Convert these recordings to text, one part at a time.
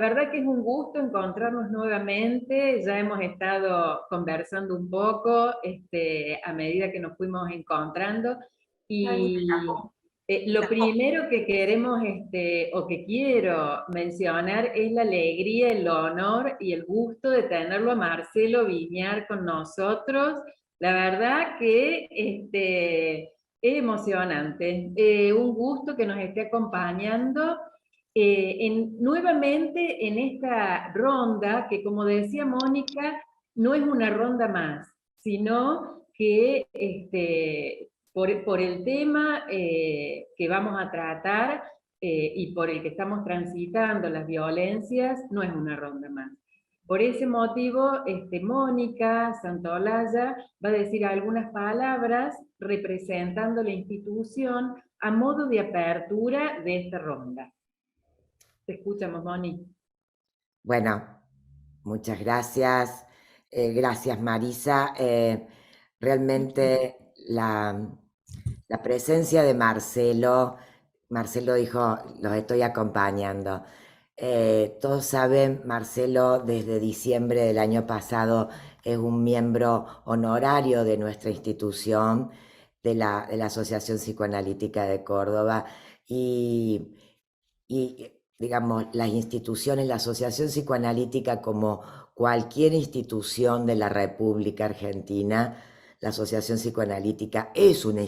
verdad que es un gusto encontrarnos nuevamente, ya hemos estado conversando un poco a medida que nos fuimos encontrando y lo primero que queremos o que quiero mencionar es la alegría, el honor y el gusto de tenerlo a Marcelo Viñar con nosotros. La verdad que es emocionante, un gusto que nos esté acompañando nuevamente en esta ronda, que como decía Mónica, no es una ronda más, sino que por el tema que vamos a tratar y por el que estamos transitando las violencias, no es una ronda más. Por ese motivo, Mónica Santolaya va a decir algunas palabras representando la institución a modo de apertura de esta ronda. Te escuchamos, Moni. Bueno, muchas gracias. Gracias, Marisa. Realmente la presencia de Marcelo dijo, los estoy acompañando. Todos saben, Marcelo desde diciembre del año pasado es un miembro honorario de nuestra institución, de la Asociación Psicoanalítica de Córdoba, y digamos, las instituciones, la Asociación Psicoanalítica, como cualquier institución de la República Argentina, la Asociación Psicoanalítica es una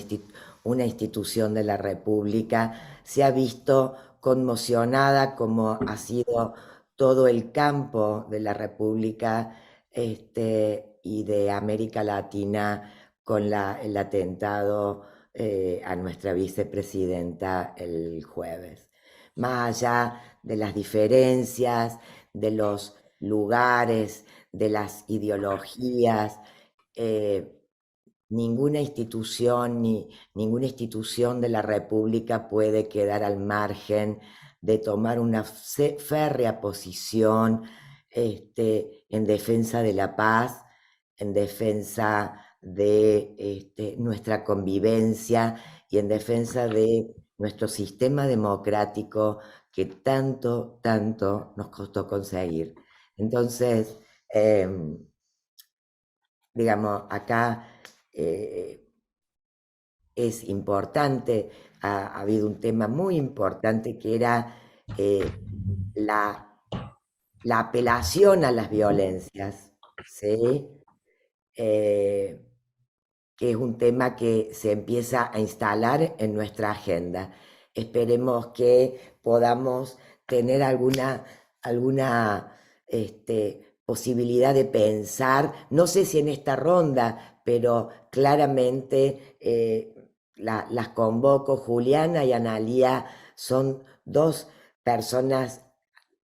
institución de la República, se ha visto conmocionada como ha sido todo el campo de la República y de América Latina con el atentado a nuestra vicepresidenta el jueves. Más allá de las diferencias, de los lugares, de las ideologías, ninguna institución ninguna institución de la República puede quedar al margen de tomar una férrea posición en defensa de la paz, en defensa de nuestra convivencia y en defensa de nuestro sistema democrático que tanto nos costó conseguir. Entonces, digamos, acá es importante, ha habido un tema muy importante que era la apelación a las violencias, ¿sí? Que es un tema que se empieza a instalar en nuestra agenda. Esperemos que podamos tener alguna posibilidad de pensar, no sé si en esta ronda, pero claramente las convoco. Juliana y Analía son dos personas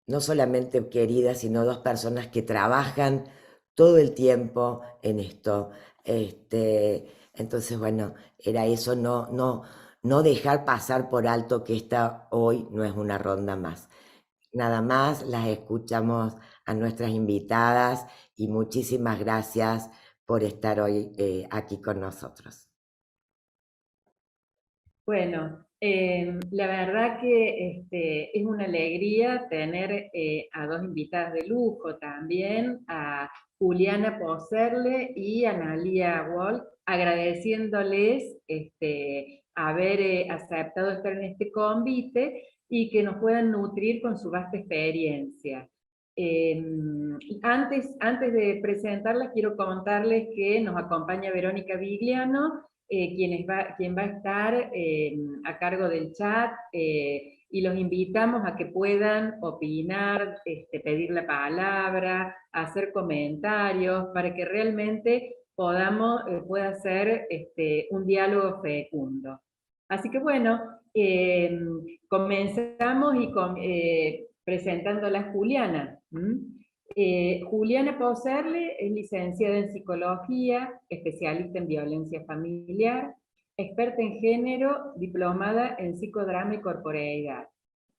no solamente queridas, sino dos personas que trabajan todo el tiempo en esto. Entonces, bueno, era eso, no dejar pasar por alto que esta hoy no es una ronda más. Nada más, las escuchamos a nuestras invitadas y muchísimas gracias por estar hoy aquí con nosotros. Bueno, la verdad que es una alegría tener a dos invitadas de lujo también, a Juliana Poserle y a Analia Wolf, agradeciéndoles haber aceptado estar en este convite y que nos puedan nutrir con su vasta experiencia. Antes de presentarlas, quiero contarles que nos acompaña Verónica Vigliano, quien va a estar a cargo del chat, y los invitamos a que puedan opinar, pedir la palabra, hacer comentarios, para que realmente pueda ser un diálogo fecundo. Así que bueno, comenzamos presentando a la Juliana. Juliana Poserle es licenciada en Psicología, especialista en violencia familiar, experta en género, diplomada en psicodrama y corporeidad,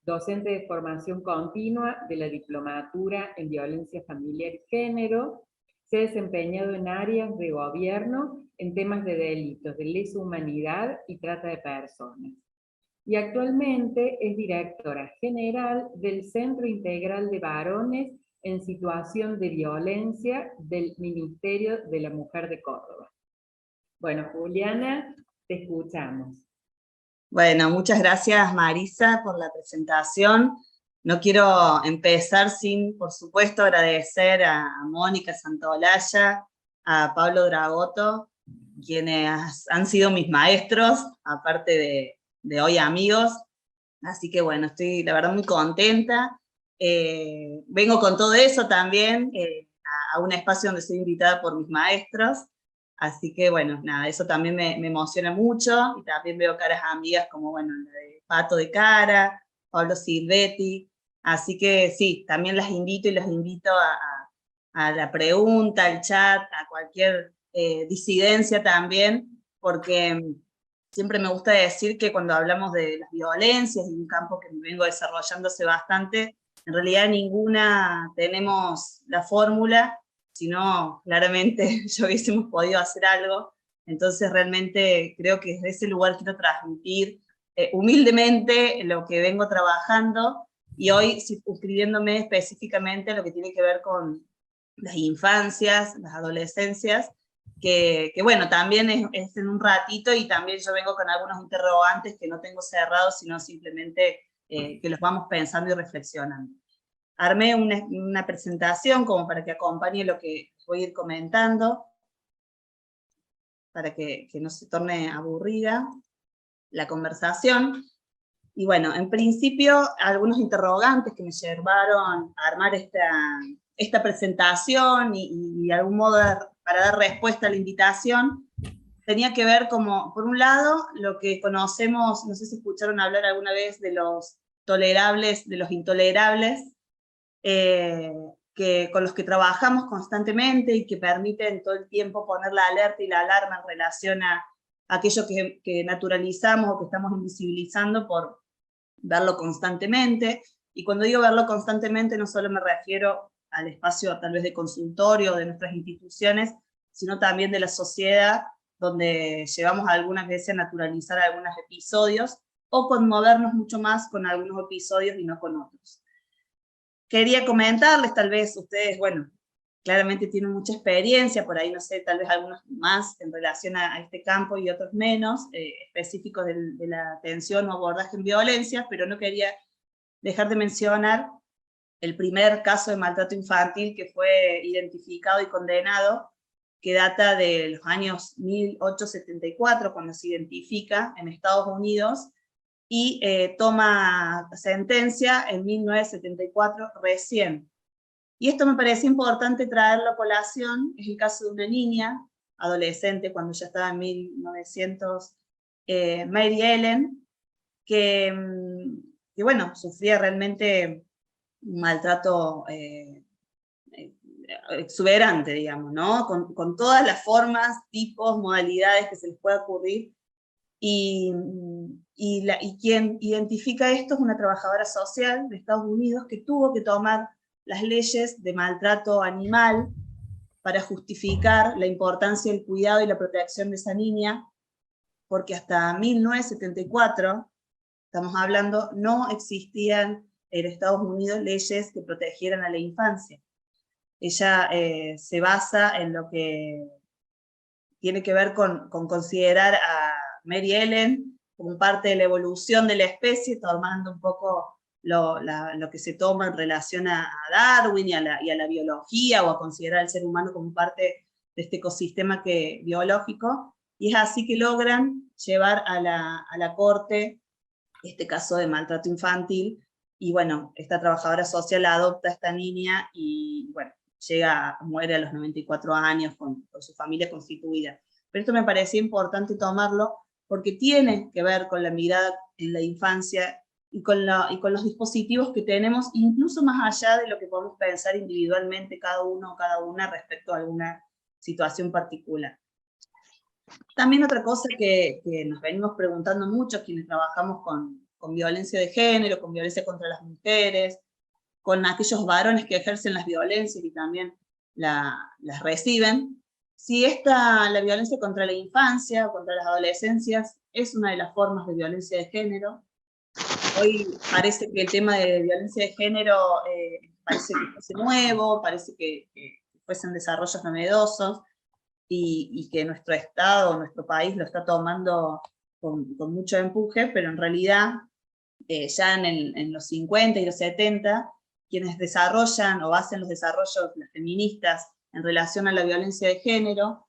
docente de formación continua de la diplomatura en violencia familiar y género. Se ha desempeñado en áreas de gobierno en temas de delitos de lesa humanidad y trata de personas. y actualmente es directora general del Centro Integral de Varones en Situación de Violencia del Ministerio de la Mujer de Córdoba. Bueno, Juliana, te escuchamos. Bueno, muchas gracias Marisa por la presentación. No quiero empezar sin, por supuesto, agradecer a Mónica Santolaya, a Pablo Dragoto, quienes han sido mis maestros, aparte de hoy amigos. Así que bueno, estoy la verdad muy contenta. Vengo con todo eso también a un espacio donde soy invitada por mis maestros. Así que bueno, nada, eso también me emociona mucho, y también veo caras amigas como, bueno, la de Pato de Cara, Pablo Silvetti, así que sí, también las invito y los invito a la pregunta, al chat, a cualquier disidencia también, porque siempre me gusta decir que cuando hablamos de las violencias, y un campo que me vengo desarrollándose bastante, en realidad ninguna tenemos la fórmula, sino claramente yo hubiésemos podido hacer algo. Entonces realmente creo que desde ese lugar quiero transmitir humildemente lo que vengo trabajando, y hoy circunscribiéndome específicamente a lo que tiene que ver con las infancias, las adolescencias, que bueno, también es en un ratito, y también yo vengo con algunos interrogantes que no tengo cerrados, sino simplemente que los vamos pensando y reflexionando. Armé una presentación como para que acompañe lo que voy a ir comentando, para que no se torne aburrida la conversación. Y bueno, en principio, algunos interrogantes que me llevaron a armar esta presentación y de algún modo para dar respuesta a la invitación, tenía que ver como, por un lado, lo que conocemos, no sé si escucharon hablar alguna vez de los tolerables, de los intolerables, con los que trabajamos constantemente y que permiten todo el tiempo poner la alerta y la alarma en relación a aquello que naturalizamos o que estamos invisibilizando por verlo constantemente. Y cuando digo verlo constantemente, no solo me refiero al espacio tal vez de consultorio de nuestras instituciones, sino también de la sociedad, donde llevamos algunas veces a naturalizar algunos episodios, o conmovernos mucho más con algunos episodios y no con otros. Quería comentarles, tal vez ustedes, bueno, claramente tienen mucha experiencia, por ahí no sé, tal vez algunos más en relación a este campo y otros menos, específicos de la atención o abordaje en violencia, pero no quería dejar de mencionar el primer caso de maltrato infantil que fue identificado y condenado, que data de los años 1874, cuando se identifica en Estados Unidos, y toma sentencia en 1974 recién. Y esto me parece importante traerlo a colación. Es el caso de una niña, adolescente, cuando ya estaba en 1900, Mary Ellen, que bueno, sufría realmente un maltrato exuberante, digamos, ¿no? Con todas las formas, tipos, modalidades que se les pueda ocurrir. Y quien identifica esto es una trabajadora social de Estados Unidos que tuvo que tomar las leyes de maltrato animal para justificar la importancia del cuidado y la protección de esa niña, porque hasta 1974, estamos hablando, no existían en Estados Unidos leyes que protegieran a la infancia. Ella se basa en lo que tiene que ver con considerar a Mary Ellen como parte de la evolución de la especie, tomando un poco lo que se toma en relación a Darwin y a la biología, o a considerar al ser humano como parte de este ecosistema biológico, y es así que logran llevar a la corte este caso de maltrato infantil, y bueno, esta trabajadora social adopta a esta niña, y bueno, muere a los 94 años con su familia constituida. Pero esto me parecía importante tomarlo, porque tiene que ver con la mirada en la infancia y con los dispositivos que tenemos, incluso más allá de lo que podemos pensar individualmente cada uno o cada una respecto a alguna situación particular. También otra cosa que nos venimos preguntando mucho quienes trabajamos con violencia de género, con violencia contra las mujeres, con aquellos varones que ejercen las violencias y también las reciben, si la violencia contra la infancia o contra las adolescencias es una de las formas de violencia de género, Hoy parece que el tema de violencia de género parece que fuese nuevo, parece que fuesen desarrollos novedosos, y que nuestro Estado, nuestro país lo está tomando con mucho empuje, pero en realidad ya en los 50 y los 70, quienes desarrollan o hacen los desarrollos, las feministas, en relación a la violencia de género,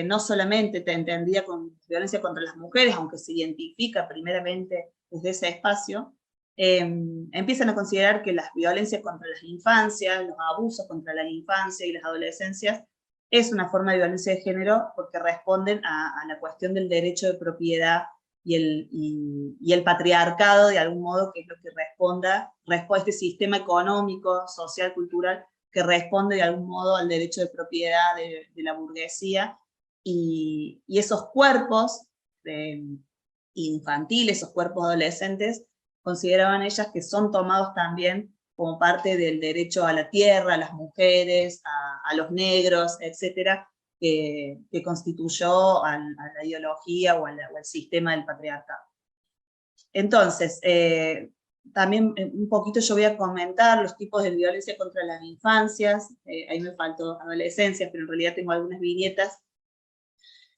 no solamente te entendía con violencia contra las mujeres, aunque se identifica primeramente desde ese espacio, empiezan a considerar que las violencias contra las infancias, los abusos contra la infancia y las adolescencias, es una forma de violencia de género porque responden a la cuestión del derecho de propiedad y el patriarcado, de algún modo, que es lo que responde a este sistema económico, social, cultural, que responde de algún modo al derecho de propiedad de la burguesía, y esos cuerpos infantiles, esos cuerpos adolescentes, consideraban ellas que son tomados también como parte del derecho a la tierra, a las mujeres, a los negros, etcétera, que constituyó a la ideología o al sistema del patriarcado. Entonces, también un poquito yo voy a comentar los tipos de violencia contra las infancias, ahí me faltó adolescencias, pero en realidad tengo algunas viñetas,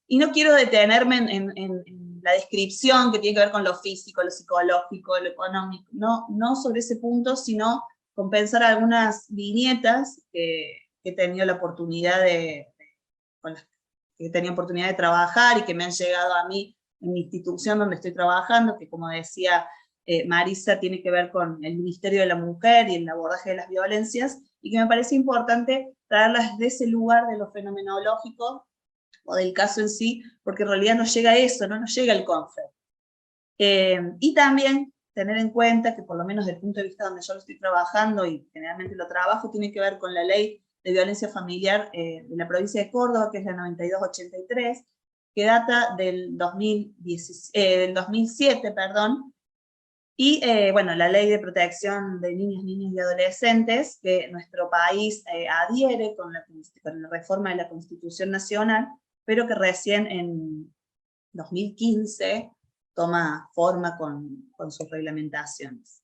y no quiero detenerme en la descripción que tiene que ver con lo físico, lo psicológico, lo económico, no sobre ese punto, sino con pensar algunas viñetas que he tenido la oportunidad con las que he tenido oportunidad de trabajar y que me han llegado a mí en mi institución donde estoy trabajando, que como decía Marisa, tiene que ver con el Ministerio de la Mujer y el abordaje de las violencias, y que me parece importante traerlas de ese lugar de lo fenomenológico o del caso en sí, porque en realidad nos llega eso, no nos llega el concepto. Y también tener en cuenta que, por lo menos desde el punto de vista donde yo lo estoy trabajando, y generalmente lo trabajo, tiene que ver con la ley de violencia familiar de la provincia de Córdoba, que es la 9283, que data del 2007, perdón, y bueno, la ley de protección de niñas, niños y adolescentes, que nuestro país adhiere con la reforma de la Constitución Nacional, pero que recién en 2015 toma forma con sus reglamentaciones.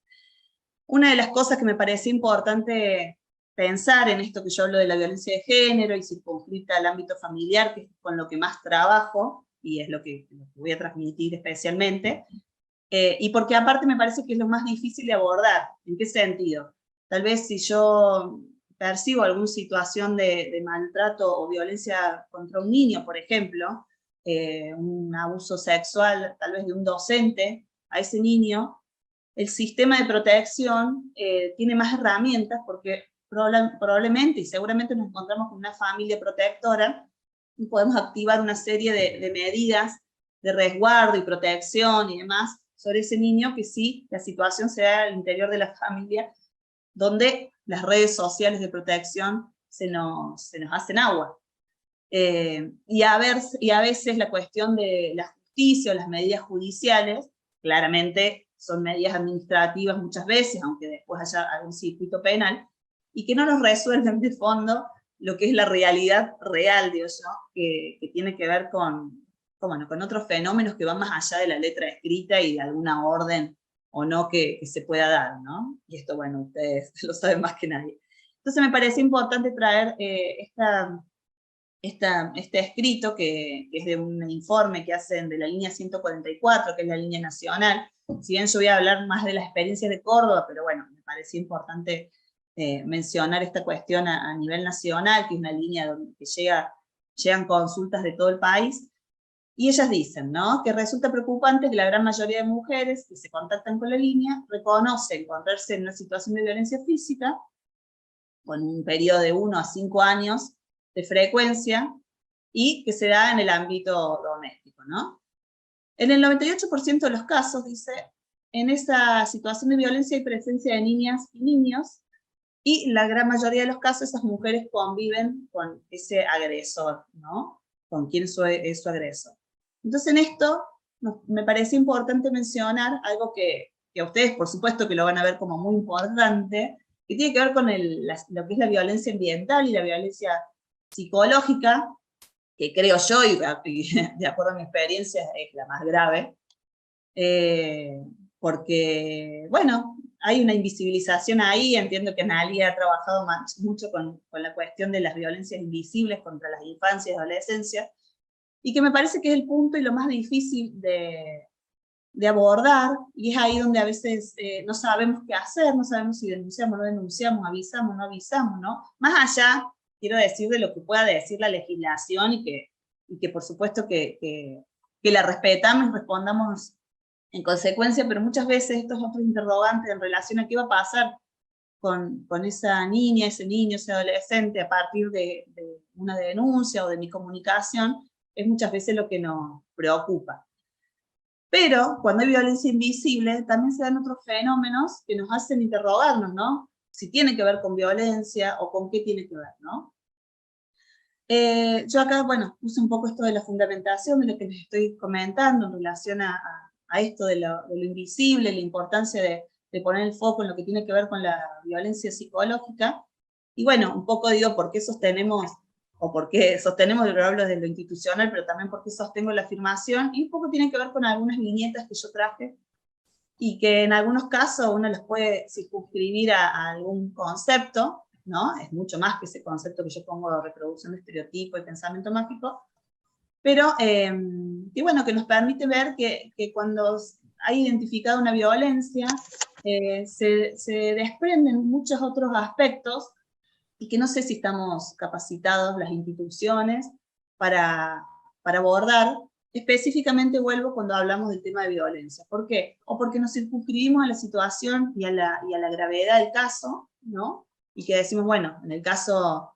Una de las cosas que me parece importante pensar en esto que yo hablo de la violencia de género y circunscrita al ámbito familiar, que es con lo que más trabajo, y es lo que voy a transmitir especialmente, y porque aparte me parece que es lo más difícil de abordar. ¿En qué sentido? Tal vez si yo percibo alguna situación de maltrato o violencia contra un niño, por ejemplo, un abuso sexual tal vez de un docente a ese niño, el sistema de protección tiene más herramientas porque probablemente y seguramente nos encontramos con una familia protectora y podemos activar una serie de medidas de resguardo y protección y demás sobre ese niño, que sí, la situación se da al interior de la familia, donde las redes sociales de protección se nos hacen agua. Y a veces la cuestión de la justicia o las medidas judiciales, claramente son medidas administrativas muchas veces, aunque después haya algún circuito penal, y que no nos resuelven de fondo lo que es la realidad real, digo yo, que tiene que ver con otros fenómenos que van más allá de la letra escrita y de alguna orden o no que se pueda dar, ¿no? Y esto, bueno, ustedes lo saben más que nadie. Entonces me parece importante traer este escrito, que es de un informe que hacen de la línea 144, que es la línea nacional. Si bien yo voy a hablar más de la experiencia de Córdoba, pero bueno, me pareció importante mencionar esta cuestión a nivel nacional, que es una línea donde llegan consultas de todo el país. Y ellas dicen, ¿no?, que resulta preocupante que la gran mayoría de mujeres que se contactan con la línea reconocen encontrarse en una situación de violencia física, con un periodo de 1 a 5 años de frecuencia, y que se da en el ámbito doméstico, ¿no? En el 98% de los casos, dice, en esa situación de violencia hay presencia de niñas y niños, y la gran mayoría de los casos esas mujeres conviven con ese agresor, ¿no?, con quien es su agresor. Entonces en esto me parece importante mencionar algo que a ustedes por supuesto que lo van a ver como muy importante, que tiene que ver con lo que es la violencia ambiental y la violencia psicológica, que creo yo, y de acuerdo a mi experiencia, es la más grave, porque, bueno, hay una invisibilización ahí. Entiendo que Analia ha trabajado mucho con la cuestión de las violencias invisibles contra las infancias y adolescencias, y que me parece que es el punto y lo más difícil de abordar, y es ahí donde a veces no sabemos qué hacer, no sabemos si denunciamos o no denunciamos, avisamos o no avisamos, ¿no? Más allá, quiero decir, de lo que pueda decir la legislación, y que por supuesto que la respetamos y respondamos en consecuencia, pero muchas veces estos otros interrogantes en relación a qué va a pasar con esa niña, ese niño, ese adolescente a partir de una denuncia o de mi comunicación, es muchas veces lo que nos preocupa. Pero cuando hay violencia invisible, también se dan otros fenómenos que nos hacen interrogarnos, ¿no? Si tiene que ver con violencia o con qué tiene que ver, ¿no? Yo acá, bueno, puse un poco esto de la fundamentación de lo que les estoy comentando en relación a esto de lo invisible, la importancia de poner el foco en lo que tiene que ver con la violencia psicológica. Y bueno, un poco digo por qué sostenemos, o por qué sostenemos, yo hablo de lo institucional, pero también por qué sostengo la afirmación, y un poco tiene que ver con algunas viñetas que yo traje, y que en algunos casos uno las puede circunscribir a algún concepto, ¿no? Es mucho más que ese concepto que yo pongo de reproducción de estereotipo y pensamiento mágico, pero y bueno, que nos permite ver que cuando hay identificado una violencia, se desprenden muchos otros aspectos, y que no sé si estamos capacitados las instituciones para abordar. Específicamente vuelvo cuando hablamos del tema de violencia. ¿Por qué? O porque nos circunscribimos a la situación y a la gravedad del caso, ¿no? Y que decimos, bueno, en el caso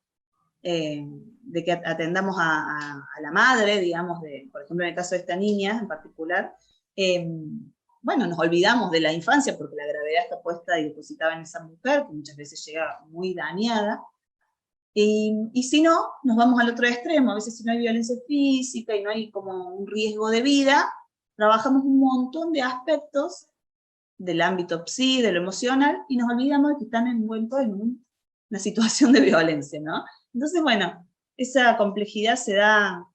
de que atendamos a la madre, digamos, por ejemplo, en el caso de esta niña en particular, bueno, nos olvidamos de la infancia porque la gravedad está puesta y depositada en esa mujer, que muchas veces llega muy dañada. Y si no, nos vamos al otro extremo. A veces, si no hay violencia física y no hay como un riesgo de vida, trabajamos un montón de aspectos del ámbito psi, de lo emocional, y nos olvidamos de que están envueltos en una situación de violencia, ¿no? Entonces, bueno, esa complejidad se da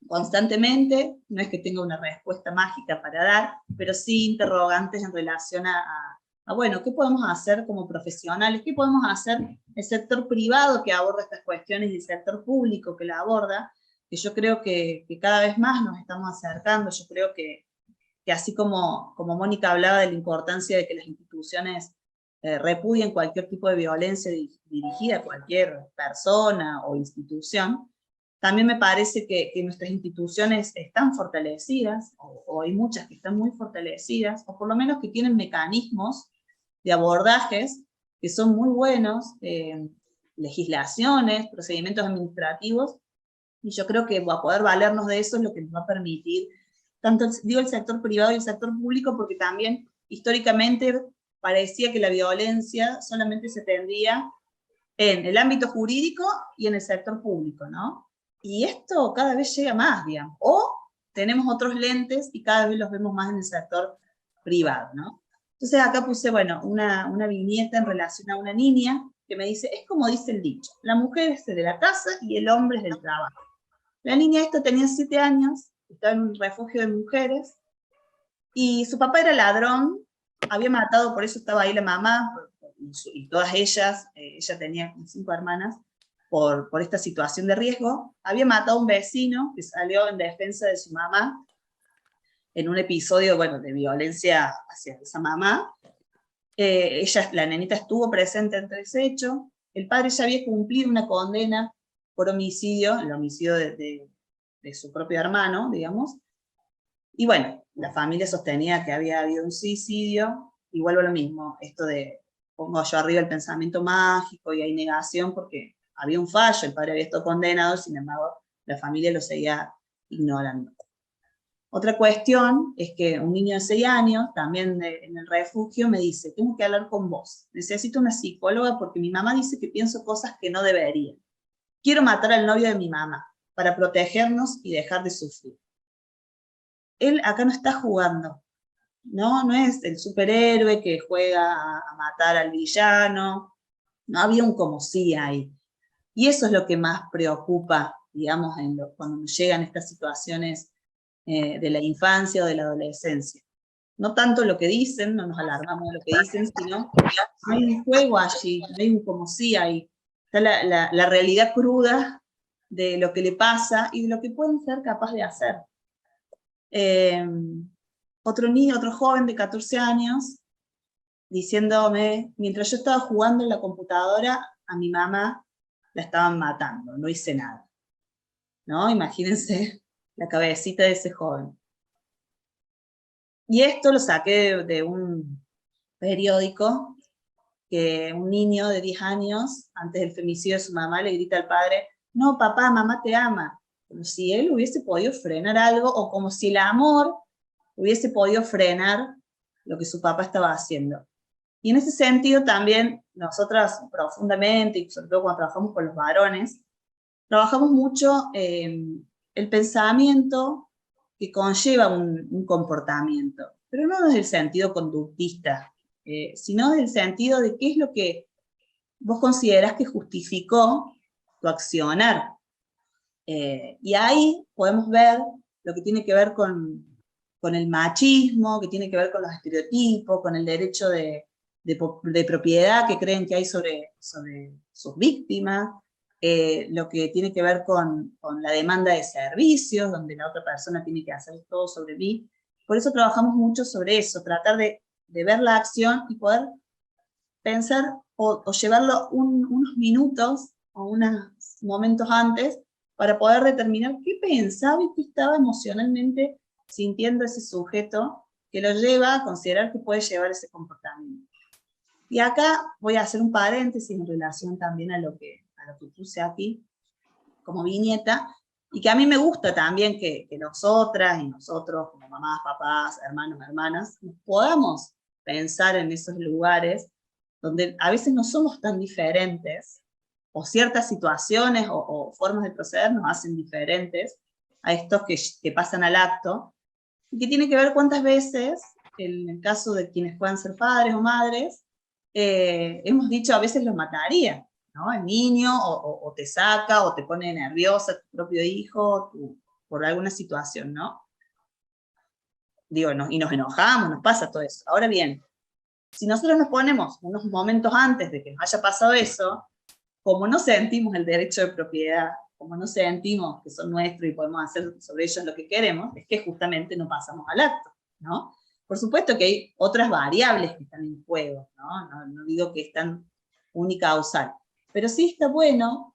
constantemente. No es que tenga una respuesta mágica para dar, pero sí interrogantes en relación a bueno, ¿qué podemos hacer como profesionales? ¿Qué podemos hacer el sector privado que aborda estas cuestiones y el sector público que la aborda? Que yo creo que cada vez más nos estamos acercando. Yo creo que así como Mónica hablaba de la importancia de que las instituciones repudien cualquier tipo de violencia dirigida a cualquier persona o institución, también me parece que nuestras instituciones están fortalecidas, o hay muchas que están muy fortalecidas, o por lo menos que tienen mecanismos de abordajes que son muy buenos, legislaciones, procedimientos administrativos, y yo creo que a poder valernos de eso es lo que nos va a permitir, tanto digo el sector privado y el sector público, porque también históricamente parecía que la violencia solamente se tendría en el ámbito jurídico y en el sector público, ¿no? Y esto cada vez llega más, digamos, o tenemos otros lentes y cada vez los vemos más en el sector privado, ¿no? Entonces acá puse, bueno, una viñeta en relación a una niña que me dice, es como dice el dicho, la mujer es de la casa y el hombre es del trabajo. La niña esta tenía 7 años, estaba en un refugio de mujeres, y su papá era ladrón, había matado, por eso estaba ahí la mamá, y todas ellas, ella tenía 5 hermanas, por esta situación de riesgo, había matado a un vecino que salió en defensa de su mamá, en un episodio, bueno, de violencia hacia esa mamá. La nenita estuvo presente ante ese hecho, el padre ya había cumplido una condena por homicidio, el homicidio de su propio hermano, digamos, y bueno, la familia sostenía que había habido un suicidio, y vuelvo a lo mismo, esto de, pongo yo arriba el pensamiento mágico, y hay negación porque había un fallo, el padre había estado condenado, sin embargo, la familia lo seguía ignorando. Otra cuestión es que un niño de 6 años, también en el refugio, me dice, tengo que hablar con vos, necesito una psicóloga porque mi mamá dice que pienso cosas que no debería. Quiero matar al novio de mi mamá, para protegernos y dejar de sufrir. Él acá no está jugando, no es el superhéroe que juega a matar al villano, no había un como sí ahí. Y eso es lo que más preocupa, digamos, cuando nos llegan estas situaciones de la infancia o de la adolescencia. no tanto lo que dicen, no nos alarmamos de lo que dicen, sino no hay un juego allí, no hay un como sí hay, está la realidad cruda de lo que le pasa y de lo que pueden ser capaces de hacer. Otro joven de 14 años, diciéndome, mientras yo estaba jugando en la computadora, a mi mamá la estaban matando, no hice nada. ¿No? Imagínense la cabecita de ese joven. Y esto lo saqué de un periódico, que un niño de 10 años, antes del femicidio de su mamá, le grita al padre, no, papá, mamá te ama. Como si él hubiese podido frenar algo, o como si el amor hubiese podido frenar lo que su papá estaba haciendo. Y en ese sentido también, nosotras profundamente, y sobre todo cuando trabajamos con los varones, trabajamos mucho el pensamiento que conlleva un comportamiento, pero no desde el sentido conductista, sino desde el sentido de qué es lo que vos considerás que justificó tu accionar. Y ahí podemos ver lo que tiene que ver con el machismo, que tiene que ver con los estereotipos, con el derecho de propiedad que creen que hay sobre sus víctimas, lo que tiene que ver con la demanda de servicios, donde la otra persona tiene que hacer todo sobre mí. Por eso trabajamos mucho sobre eso, tratar de ver la acción y poder pensar o llevarlo unos minutos o unos momentos antes para poder determinar qué pensaba y qué estaba emocionalmente sintiendo ese sujeto que lo lleva a considerar que puede llevar ese comportamiento. Y acá voy a hacer un paréntesis en relación también a lo que puse aquí como viñeta, y que a mí me gusta también que nosotras y nosotros, como mamás, papás, hermanos, hermanas, nos podamos pensar en esos lugares donde a veces no somos tan diferentes, o ciertas situaciones o formas de proceder nos hacen diferentes a estos que pasan al acto, y que tiene que ver cuántas veces, en el caso de quienes puedan ser padres o madres, hemos dicho a veces los mataría, ¿no? El niño o te saca o te pone nerviosa tu propio hijo por alguna situación, ¿no? Digo, y nos enojamos, nos pasa todo eso. Ahora bien, si nosotros nos ponemos unos momentos antes de que nos haya pasado eso, como no sentimos el derecho de propiedad, como no sentimos que son nuestros y podemos hacer sobre ellos lo que queremos, es que justamente no pasamos al acto, ¿no? Por supuesto que hay otras variables que están en juego, ¿no? No digo que es tan unicausal, pero sí está bueno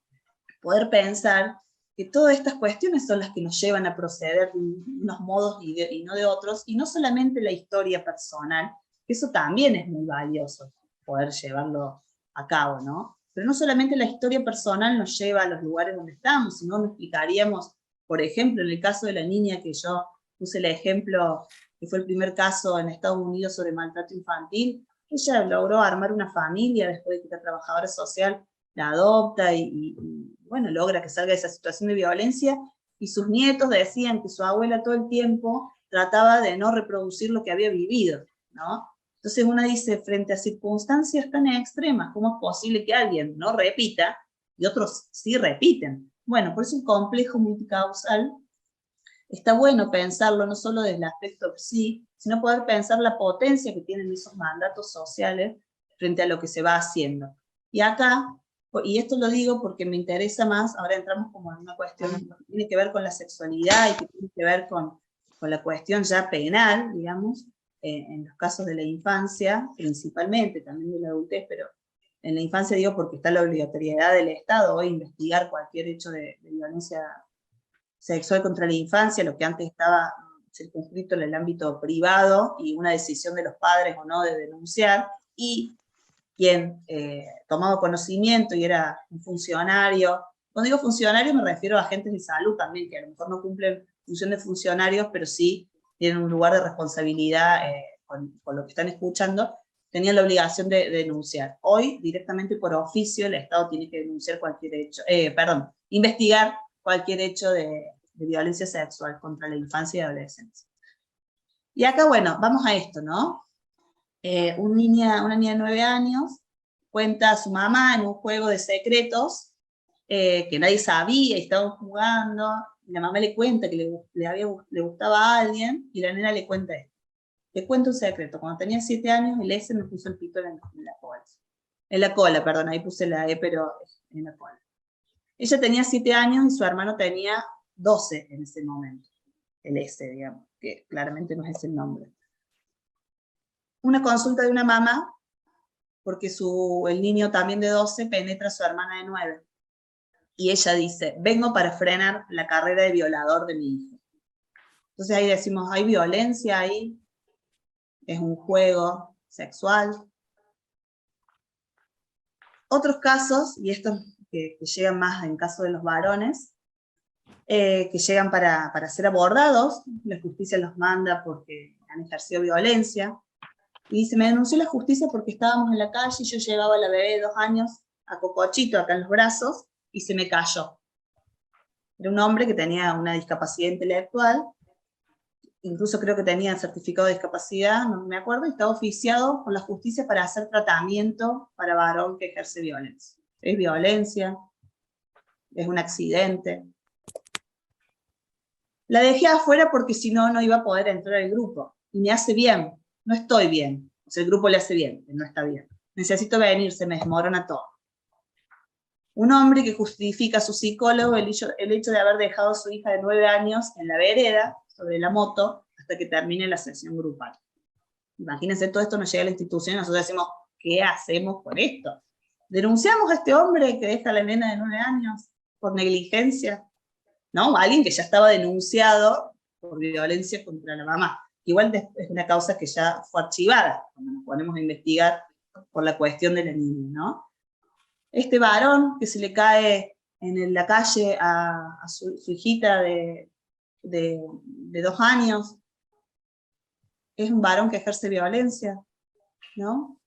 poder pensar que todas estas cuestiones son las que nos llevan a proceder de unos modos y no de otros, y no solamente la historia personal, que eso también es muy valioso, poder llevarlo a cabo, ¿no? Pero no solamente la historia personal nos lleva a los lugares donde estamos, sino nos explicaríamos, por ejemplo, en el caso de la niña que yo puse el ejemplo, que fue el primer caso en Estados Unidos sobre maltrato infantil, ella logró armar una familia después de que la trabajadora social la adopta y bueno, logra que salga de esa situación de violencia, y sus nietos decían que su abuela todo el tiempo trataba de no reproducir lo que había vivido, ¿no? Entonces uno dice, frente a circunstancias tan extremas, ¿cómo es posible que alguien no repita y otros sí repiten? Bueno, por eso un complejo multicausal está bueno pensarlo no solo desde el aspecto sí, sino poder pensar la potencia que tienen esos mandatos sociales frente a lo que se va haciendo. Y acá, y esto lo digo porque me interesa más, ahora entramos como en una cuestión que tiene que ver con la sexualidad y que tiene que ver con la cuestión ya penal, digamos, en los casos de la infancia, principalmente, también de la adultez, pero en la infancia digo porque está la obligatoriedad del Estado hoy investigar cualquier hecho de violencia sexual contra la infancia, lo que antes estaba circunscrito en el ámbito privado y una decisión de los padres o no de denunciar, y quien tomaba conocimiento y era un funcionario. Cuando digo funcionario me refiero a agentes de salud también, que a lo mejor no cumplen función de funcionarios, pero sí tienen un lugar de responsabilidad con lo que están escuchando, tenían la obligación de denunciar. Hoy, directamente por oficio, el Estado tiene que denunciar cualquier hecho, investigar cualquier hecho de violencia sexual contra la infancia y adolescencia. Y acá, bueno, vamos a esto, ¿no? Una niña de 9 años cuenta a su mamá en un juego de secretos que nadie sabía y estaban jugando, y la mamá le cuenta que le gustaba a alguien, y la nena le cuenta esto. Te cuento un secreto, cuando tenía 7 años, el S me puso el pito en la cola. En la cola, perdón, ahí puse la E, pero en la cola. Ella tenía 7 años y su hermano tenía 12 en ese momento. El S, digamos, que claramente no es ese el nombre. Una consulta de una mamá, porque el niño también de 12 penetra a su hermana de 9. Y ella dice, vengo para frenar la carrera de violador de mi hijo. Entonces ahí decimos, ¿hay violencia ahí? ¿Es un juego sexual? Otros casos, y estos que llegan más en caso de los varones, que llegan para ser abordados, la justicia los manda porque han ejercido violencia, y dice, me denunció la justicia porque estábamos en la calle y yo llevaba a la bebé de 2 años a Cocochito acá en los brazos y se me cayó. Era un hombre que tenía una discapacidad intelectual, incluso creo que tenía certificado de discapacidad, no me acuerdo, y estaba oficiado con la justicia para hacer tratamiento para varón que ejerce violencia. ¿Es violencia? ¿Es un accidente? La dejé afuera porque si no, no iba a poder entrar al grupo. Y me hace bien, no estoy bien. O sea, el grupo le hace bien, él no está bien. Necesito venir, se me desmorona todo. Un hombre que justifica a su psicólogo el hecho de haber dejado a su hija de 9 años en la vereda, sobre la moto, hasta que termine la sesión grupal. Imagínense, todo esto nos llega a la institución y nosotros decimos, ¿qué hacemos con esto? ¿Denunciamos a este hombre que deja a la nena de 9 años por negligencia? ¿No? Alguien que ya estaba denunciado por violencia contra la mamá. Igual es una causa que ya fue archivada, cuando nos ponemos a investigar por la cuestión de la niña, ¿no? Este varón que se le cae en la calle a su hijita de 2 años, es un varón que ejerce violencia, ¿no?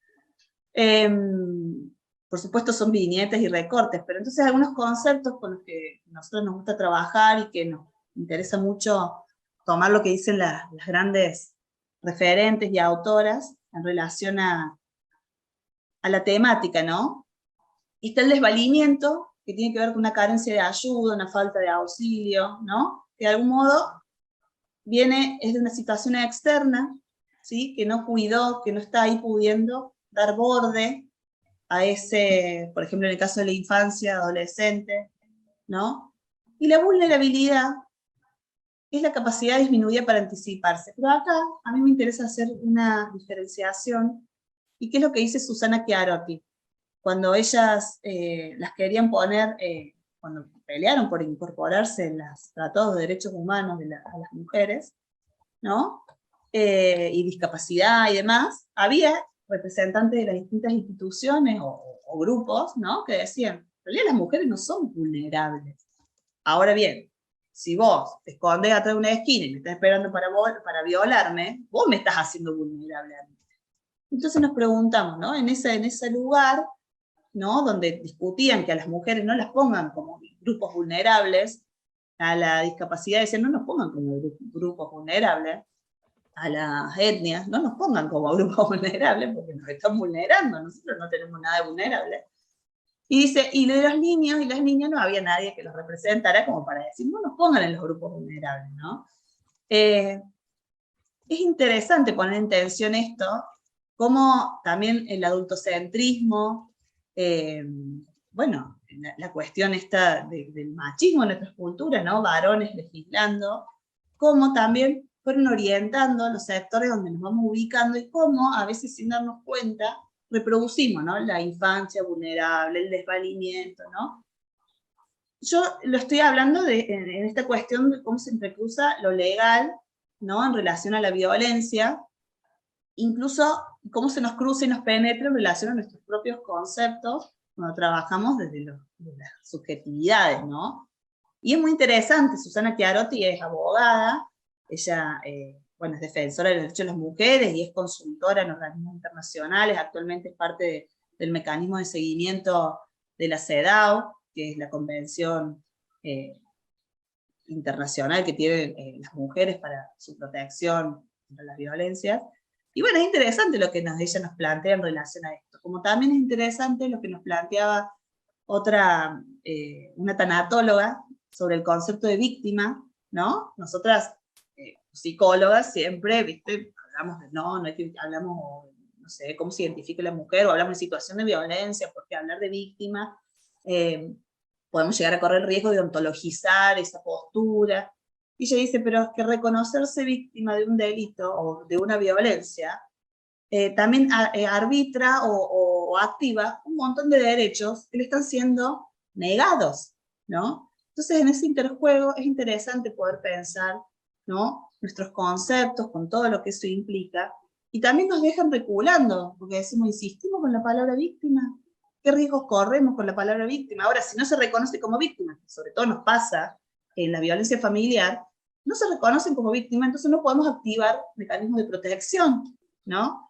Por supuesto son viñetas y recortes, pero entonces algunos conceptos con los que a nosotros nos gusta trabajar y que nos interesa mucho tomar lo que dicen las grandes referentes y autoras en relación a la temática, ¿no? Y está el desvalimiento, que tiene que ver con una carencia de ayuda, una falta de auxilio, ¿no? Que de algún modo es de una situación externa, ¿sí? Que no cuidó, que no está ahí pudiendo dar borde a ese, por ejemplo, en el caso de la infancia, adolescente, ¿no? Y la vulnerabilidad es la capacidad disminuida para anticiparse. Pero acá a mí me interesa hacer una diferenciación, y qué es lo que dice Susana Chiarotti. Cuando ellas las querían poner, cuando pelearon por incorporarse en los tratados de derechos humanos a las mujeres, ¿no? Y discapacidad y demás, había representantes de las distintas instituciones o grupos, ¿no? Que decían, en realidad las mujeres no son vulnerables. Ahora bien, si vos te escondes atrás de una esquina y me estás esperando para violarme, vos me estás haciendo vulnerable a mí. Entonces nos preguntamos, ¿no? En ese lugar, ¿no? Donde discutían que a las mujeres no las pongan como grupos vulnerables, a la discapacidad decían, no nos pongan como grupos vulnerables, a las etnias, no nos pongan como grupos vulnerables, porque nos están vulnerando, nosotros no tenemos nada de vulnerable. Y dice, y de los niños y las niñas no había nadie que los representara como para decir, no nos pongan en los grupos vulnerables, ¿no? Es interesante poner en tensión esto, como también el adultocentrismo, bueno, la cuestión esta del machismo en nuestras culturas, ¿no? Varones legislando, como también fueron orientando los sectores donde nos vamos ubicando y cómo, a veces sin darnos cuenta, reproducimos, ¿no? La infancia vulnerable, el desvalimiento, ¿no? Yo lo estoy hablando en esta cuestión de cómo se entrecruza lo legal, ¿no? En relación a la violencia, incluso cómo se nos cruza y nos penetra en relación a nuestros propios conceptos cuando trabajamos desde las subjetividades, ¿no? Y es muy interesante, Susana Chiarotti es abogada, ella, bueno, es defensora de los derechos de las mujeres y es consultora en organismos internacionales, actualmente es parte del mecanismo de seguimiento de la CEDAW, que es la convención internacional que tienen las mujeres para su protección contra las violencias. Y bueno, es interesante lo que ella nos plantea en relación a esto, como también es interesante lo que nos planteaba una tanatóloga sobre el concepto de víctima, ¿no? Nosotras, psicólogas, siempre, ¿viste? no es que hablamos, no sé, cómo se identifica la mujer, o hablamos de situación de violencia, porque hablar de víctima, podemos llegar a correr el riesgo de ontologizar esa postura. Y ella dice, pero es que reconocerse víctima de un delito o de una violencia también arbitra o activa un montón de derechos que le están siendo negados, ¿no? Entonces, en ese interjuego es interesante poder pensar, ¿no?, nuestros conceptos con todo lo que eso implica, y también nos dejan reculando, porque decimos, insistimos con la palabra víctima, ¿qué riesgos corremos con la palabra víctima? Ahora, si no se reconoce como víctima, sobre todo nos pasa en la violencia familiar, no se reconocen como víctima, entonces no podemos activar mecanismos de protección, ¿no?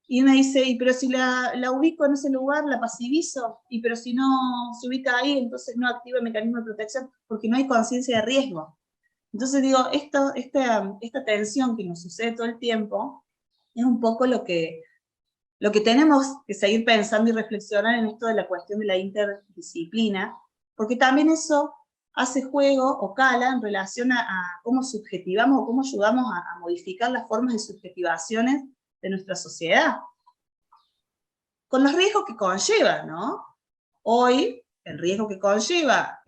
Y me dice, y pero si la ubico en ese lugar, la pasivizo, y pero si no se ubica ahí, entonces no activa el mecanismo de protección, porque no hay conciencia de riesgo. Entonces digo, esta tensión que nos sucede todo el tiempo, es un poco lo que tenemos que seguir pensando y reflexionar en esto de la cuestión de la interdisciplina, porque también eso hace juego o cala en relación a cómo subjetivamos o cómo ayudamos a modificar las formas de subjetivaciones de nuestra sociedad, con los riesgos que conlleva, ¿no? Hoy, el riesgo que conlleva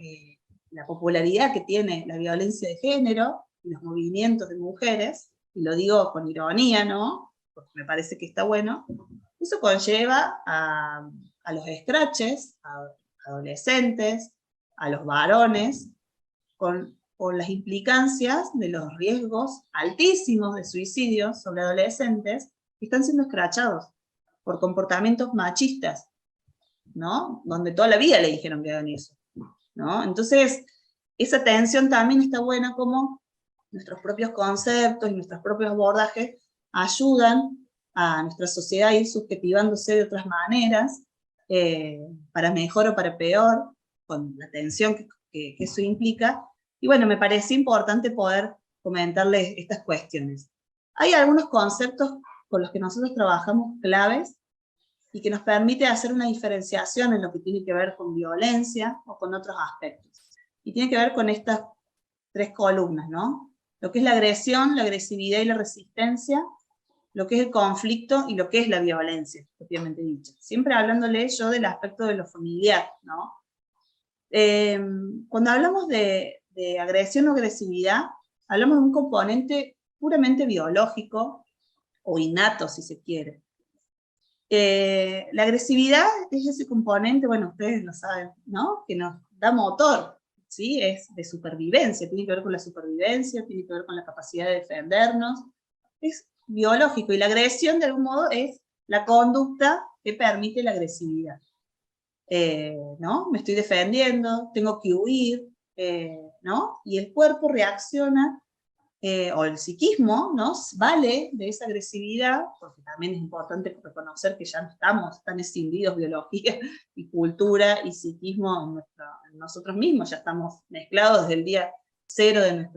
la popularidad que tiene la violencia de género, y los movimientos de mujeres, y lo digo con ironía, ¿no?, porque me parece que está bueno, eso conlleva a los escraches, a adolescentes, a los varones, con las implicancias de los riesgos altísimos de suicidio sobre adolescentes que están siendo escrachados por comportamientos machistas, ¿no?, donde toda la vida le dijeron que hagan eso, ¿no? Entonces, esa tensión también está buena, como nuestros propios conceptos y nuestros propios abordajes ayudan a nuestra sociedad a ir subjetivándose de otras maneras, para mejor o para peor, con la tensión que eso implica. Y bueno, me pareció importante poder comentarles estas cuestiones. Hay algunos conceptos con los que nosotros trabajamos claves, y que nos permite hacer una diferenciación en lo que tiene que ver con violencia o con otros aspectos. Y tiene que ver con estas 3 columnas, ¿no? Lo que es la agresión, la agresividad y la resistencia, lo que es el conflicto y lo que es la violencia, propiamente dicha. Siempre hablándole yo del aspecto de lo familiar, ¿no? Cuando hablamos de agresión o agresividad, hablamos de un componente puramente biológico, o innato, si se quiere. La agresividad es ese componente, bueno, ustedes lo saben, ¿no?, que nos da motor, ¿sí? Es de supervivencia, tiene que ver con la supervivencia, tiene que ver con la capacidad de defendernos, es biológico, y la agresión de algún modo es la conducta que permite la agresividad. ¿No? Me estoy defendiendo, tengo que huir, ¿no? Y el cuerpo reacciona, o el psiquismo, ¿no?, vale de esa agresividad, porque también es importante reconocer que ya no estamos tan escindidos biología y cultura y psiquismo en nosotros mismos, ya estamos mezclados desde el día cero de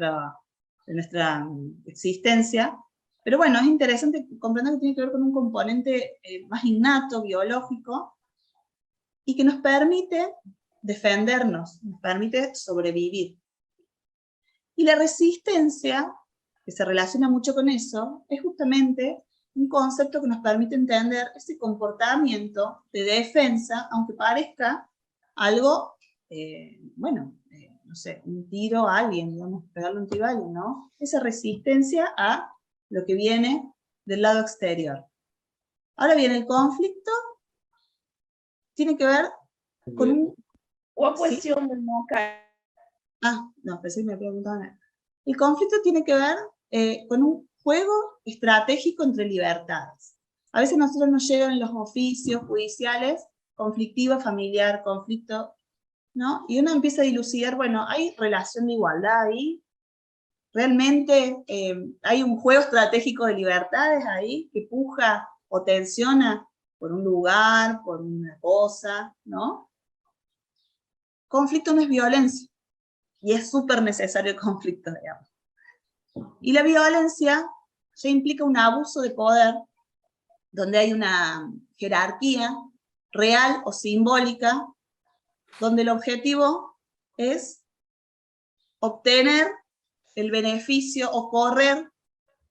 nuestra existencia. Pero bueno, es interesante comprender que tiene que ver con un componente más innato, biológico, y que nos permite defendernos, nos permite sobrevivir. Y la resistencia, que se relaciona mucho con eso, es justamente un concepto que nos permite entender ese comportamiento de defensa, aunque parezca algo, bueno, no sé, un tiro a alguien, digamos, pegarle un tiro a alguien, ¿no? Esa resistencia a lo que viene del lado exterior. Ahora bien, el conflicto tiene que ver con un... Uma ¿sí? questão no No, pensé que me preguntaban. El conflicto tiene que ver con un juego estratégico entre libertades. A veces nosotros nos llegan en los oficios judiciales conflictiva familiar, conflicto, ¿no? Y uno empieza a dilucidar, bueno, hay relación de igualdad ahí, realmente hay un juego estratégico de libertades ahí que puja o tensiona por un lugar, por una cosa, ¿no? Conflicto no es violencia, y es súper necesario el conflicto, digamos. Y la violencia ya implica un abuso de poder, donde hay una jerarquía real o simbólica, donde el objetivo es obtener el beneficio o correr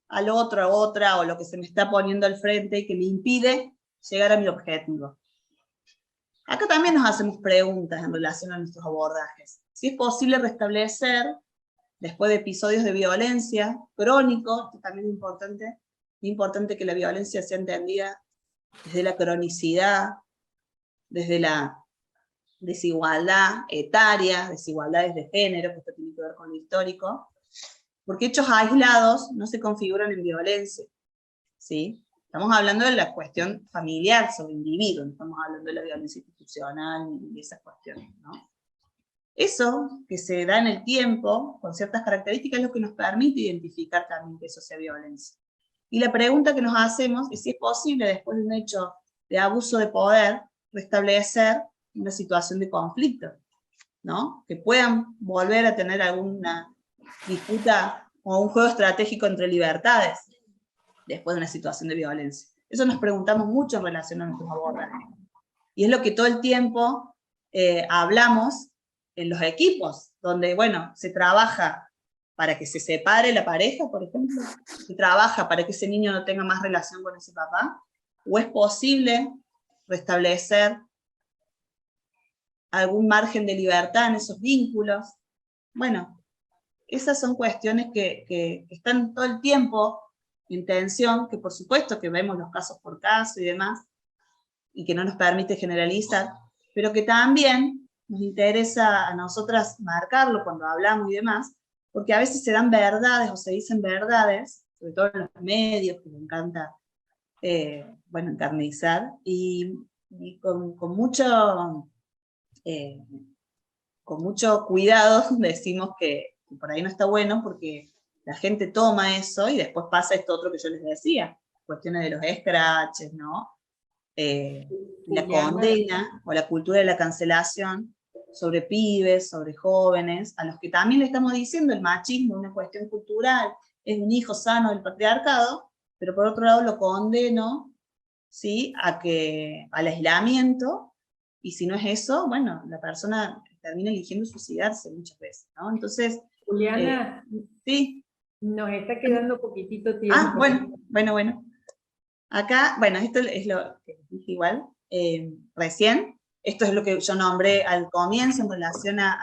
al otro, a otra, o lo que se me está poniendo al frente, que me impide llegar a mi objetivo. Acá también nos hacemos preguntas en relación a nuestros abordajes. Si es posible restablecer, después de episodios de violencia crónicos, esto también es importante que la violencia sea entendida desde la cronicidad, desde la desigualdad etaria, desigualdades de género, que esto tiene que ver con lo histórico, porque hechos aislados no se configuran en violencia, ¿sí? Estamos hablando de la cuestión familiar sobre individuos, no estamos hablando de la violencia institucional ni esas cuestiones, ¿no? Eso que se da en el tiempo, con ciertas características, es lo que nos permite identificar también que eso sea violencia. Y la pregunta que nos hacemos es si es posible, después de un hecho de abuso de poder, restablecer una situación de conflicto, ¿no? Que puedan volver a tener alguna disputa o un juego estratégico entre libertades, después de una situación de violencia. Eso nos preguntamos mucho en relación a nuestros abordajes. Y es lo que todo el tiempo hablamos en los equipos, donde, bueno, se trabaja para que se separe la pareja, por ejemplo, se trabaja para que ese niño no tenga más relación con ese papá, o es posible restablecer algún margen de libertad en esos vínculos. Bueno, esas son cuestiones que están todo el tiempo en tensión, que por supuesto que vemos los casos por caso y demás, y que no nos permite generalizar, pero que también nos interesa a nosotras marcarlo cuando hablamos y demás, porque a veces se dan verdades o se dicen verdades, sobre todo en los medios, que me encanta bueno, encarnizar, y con mucho cuidado decimos que por ahí no está bueno, porque la gente toma eso y después pasa esto otro que yo les decía, cuestiones de los scratches, ¿no? La condena o la cultura de la cancelación sobre pibes, sobre jóvenes, a los que también le estamos diciendo el machismo es una cuestión cultural, es un hijo sano del patriarcado, pero por otro lado lo condeno, ¿sí? Al aislamiento, y si no es eso, bueno, la persona termina eligiendo suicidarse muchas veces, ¿no? Entonces, Juliana, sí. Nos está quedando poquitito tiempo. Ah, bueno. Acá, bueno, esto es lo que dije igual recién. Esto es lo que yo nombré al comienzo en relación a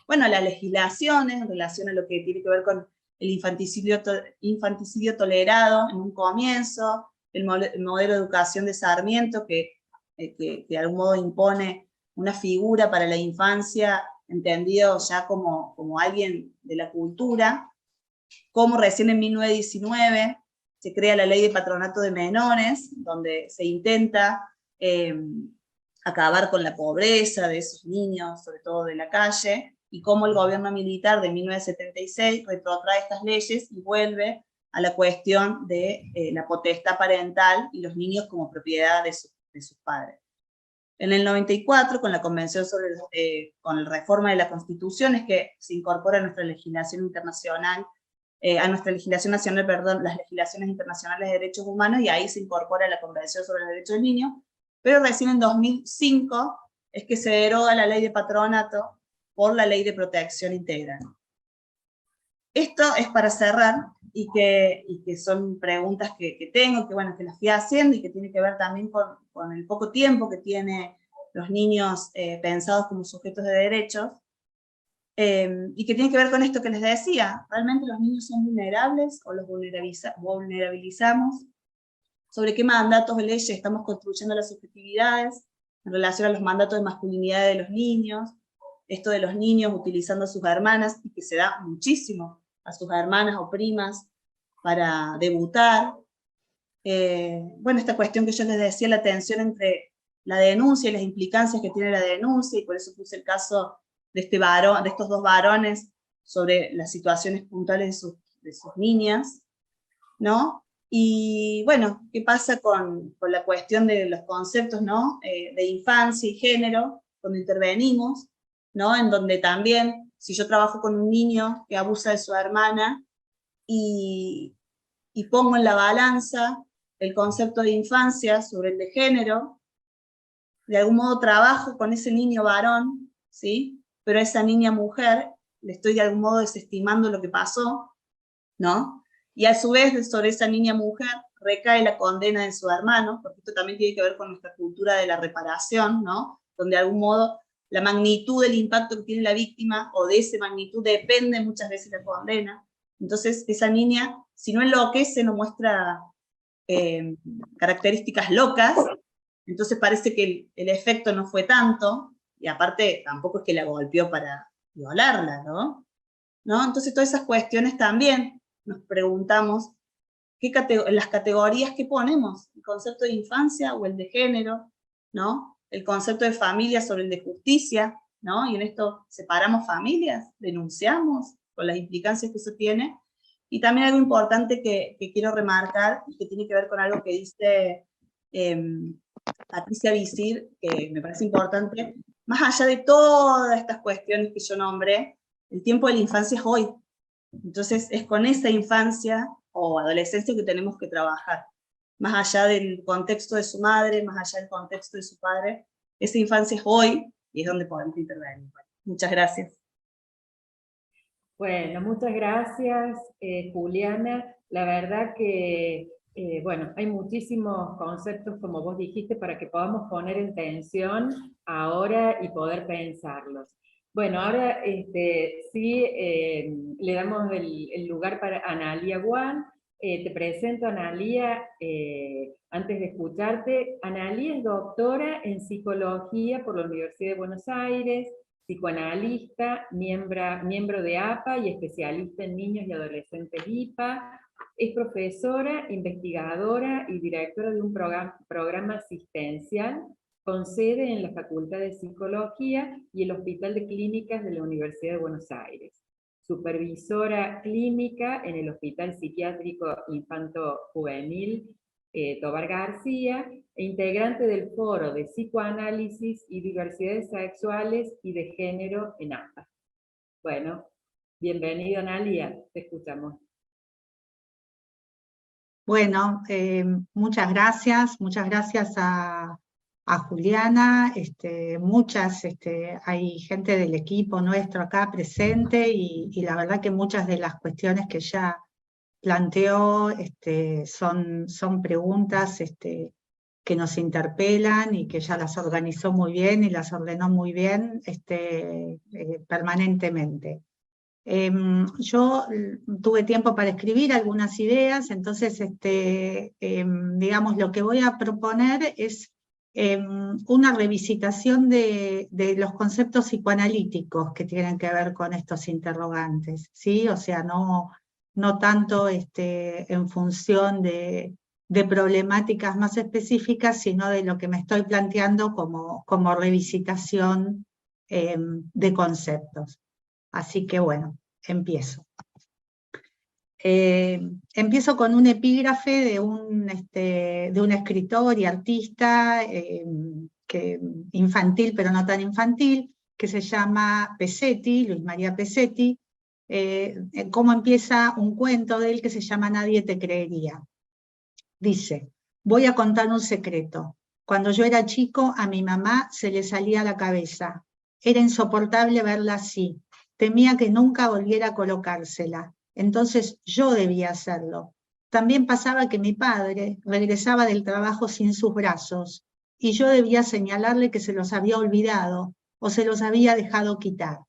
las legislaciones, en relación a lo que tiene que ver con el infanticidio tolerado en un comienzo, el modelo de educación de Sarmiento, que de algún modo impone una figura para la infancia, entendido ya como alguien de la cultura, como recién en 1919 se crea la ley de patronato de menores, donde se intenta acabar con la pobreza de esos niños, sobre todo de la calle, y cómo el gobierno militar de 1976 retrotrae estas leyes y vuelve a la cuestión de la potestad parental y los niños como propiedad de sus padres. En el 94, con la Convención con la reforma de la Constitución, es que se incorpora a nuestra legislación internacional, a nuestra legislación nacional, perdón, las legislaciones internacionales de derechos humanos, y ahí se incorpora la Convención sobre los Derechos del Niño, pero recién en 2005 es que se deroga la ley de patronato por la ley de protección integral. Esto es para cerrar, y que son preguntas que tengo, que las fui haciendo, y que tiene que ver también con el poco tiempo que tienen los niños pensados como sujetos de derechos, y que tiene que ver con esto que les decía. ¿Realmente los niños son vulnerables o los vulnerabilizamos? ¿Sobre qué mandatos o leyes estamos construyendo las subjetividades en relación a los mandatos de masculinidad de los niños? Esto de los niños utilizando a sus hermanas, y que se da muchísimo a sus hermanas o primas para debutar. Esta cuestión que yo les decía, la tensión entre la denuncia y las implicancias que tiene la denuncia, y por eso puse el caso de estos dos varones sobre las situaciones puntuales de sus niñas, ¿no? Y bueno, ¿qué pasa con la cuestión de los conceptos, ¿no? De infancia y género, cuando intervenimos, ¿no? En donde también, si yo trabajo con un niño que abusa de su hermana, y pongo en la balanza el concepto de infancia sobre el de género, de algún modo trabajo con ese niño varón, ¿sí? Pero a esa niña mujer le estoy de algún modo desestimando lo que pasó, ¿no? y a su vez sobre esa niña mujer recae la condena de su hermano, porque esto también tiene que ver con nuestra cultura de la reparación, ¿no? Donde de algún modo la magnitud del impacto que tiene la víctima, o de esa magnitud, depende muchas veces de la condena. Entonces esa niña, si no enloquece, no muestra características locas, entonces parece que el efecto no fue tanto, y aparte tampoco es que la golpeó para violarla, ¿no? Entonces todas esas cuestiones también nos preguntamos, las categorías que ponemos, el concepto de infancia o el de género, ¿no? El concepto de familia sobre el de justicia, ¿no? Y en esto separamos familias, denunciamos con las implicancias que eso tiene. Y también algo importante que quiero remarcar, y que tiene que ver con algo que dice Patricia Visir, que me parece importante, más allá de todas estas cuestiones que yo nombré, el tiempo de la infancia es hoy. Entonces es con esa infancia o adolescencia que tenemos que trabajar. Más allá del contexto de su madre, más allá del contexto de su padre, esa infancia es hoy y es donde podemos intervenir. Muchas gracias. Bueno, muchas gracias, Juliana. La verdad que, bueno, hay muchísimos conceptos, como vos dijiste, para que podamos poner en tensión ahora y poder pensarlos. Bueno, ahora sí le damos el lugar para Analía Guan. Te presento a Analía, antes de escucharte. Analía es doctora en psicología por la Universidad de Buenos Aires, psicoanalista, miembro de APA y especialista en niños y adolescentes IPA. Es profesora, investigadora y directora de un programa asistencial con sede en la Facultad de Psicología y el Hospital de Clínicas de la Universidad de Buenos Aires. Supervisora clínica en el Hospital Psiquiátrico Infanto Juvenil Tobar García, e integrante del Foro de Psicoanálisis y Diversidades Sexuales y de Género en APA. Bueno, bienvenida, Analía, te escuchamos. Bueno, muchas gracias a Juliana, hay gente del equipo nuestro acá presente y la verdad que muchas de las cuestiones que ella planteó son preguntas que nos interpelan y que ella las organizó muy bien y las ordenó muy bien permanentemente. Yo tuve tiempo para escribir algunas ideas, entonces digamos, lo que voy a proponer es una revisitación de los conceptos psicoanalíticos que tienen que ver con estos interrogantes, ¿sí? O sea, no tanto en función de problemáticas más específicas, sino de lo que me estoy planteando como revisitación de conceptos. Así que bueno, empiezo. Empiezo con un epígrafe de un escritor y artista infantil, pero no tan infantil, que se llama Pesetti, Luis María Pesetti. Cómo empieza un cuento de él que se llama Nadie te creería. Dice: voy a contar un secreto. Cuando yo era chico, a mi mamá se le salía la cabeza. Era insoportable verla así. Temía que nunca volviera a colocársela. Entonces yo debía hacerlo. También pasaba que mi padre regresaba del trabajo sin sus brazos, y yo debía señalarle que se los había olvidado o se los había dejado quitar.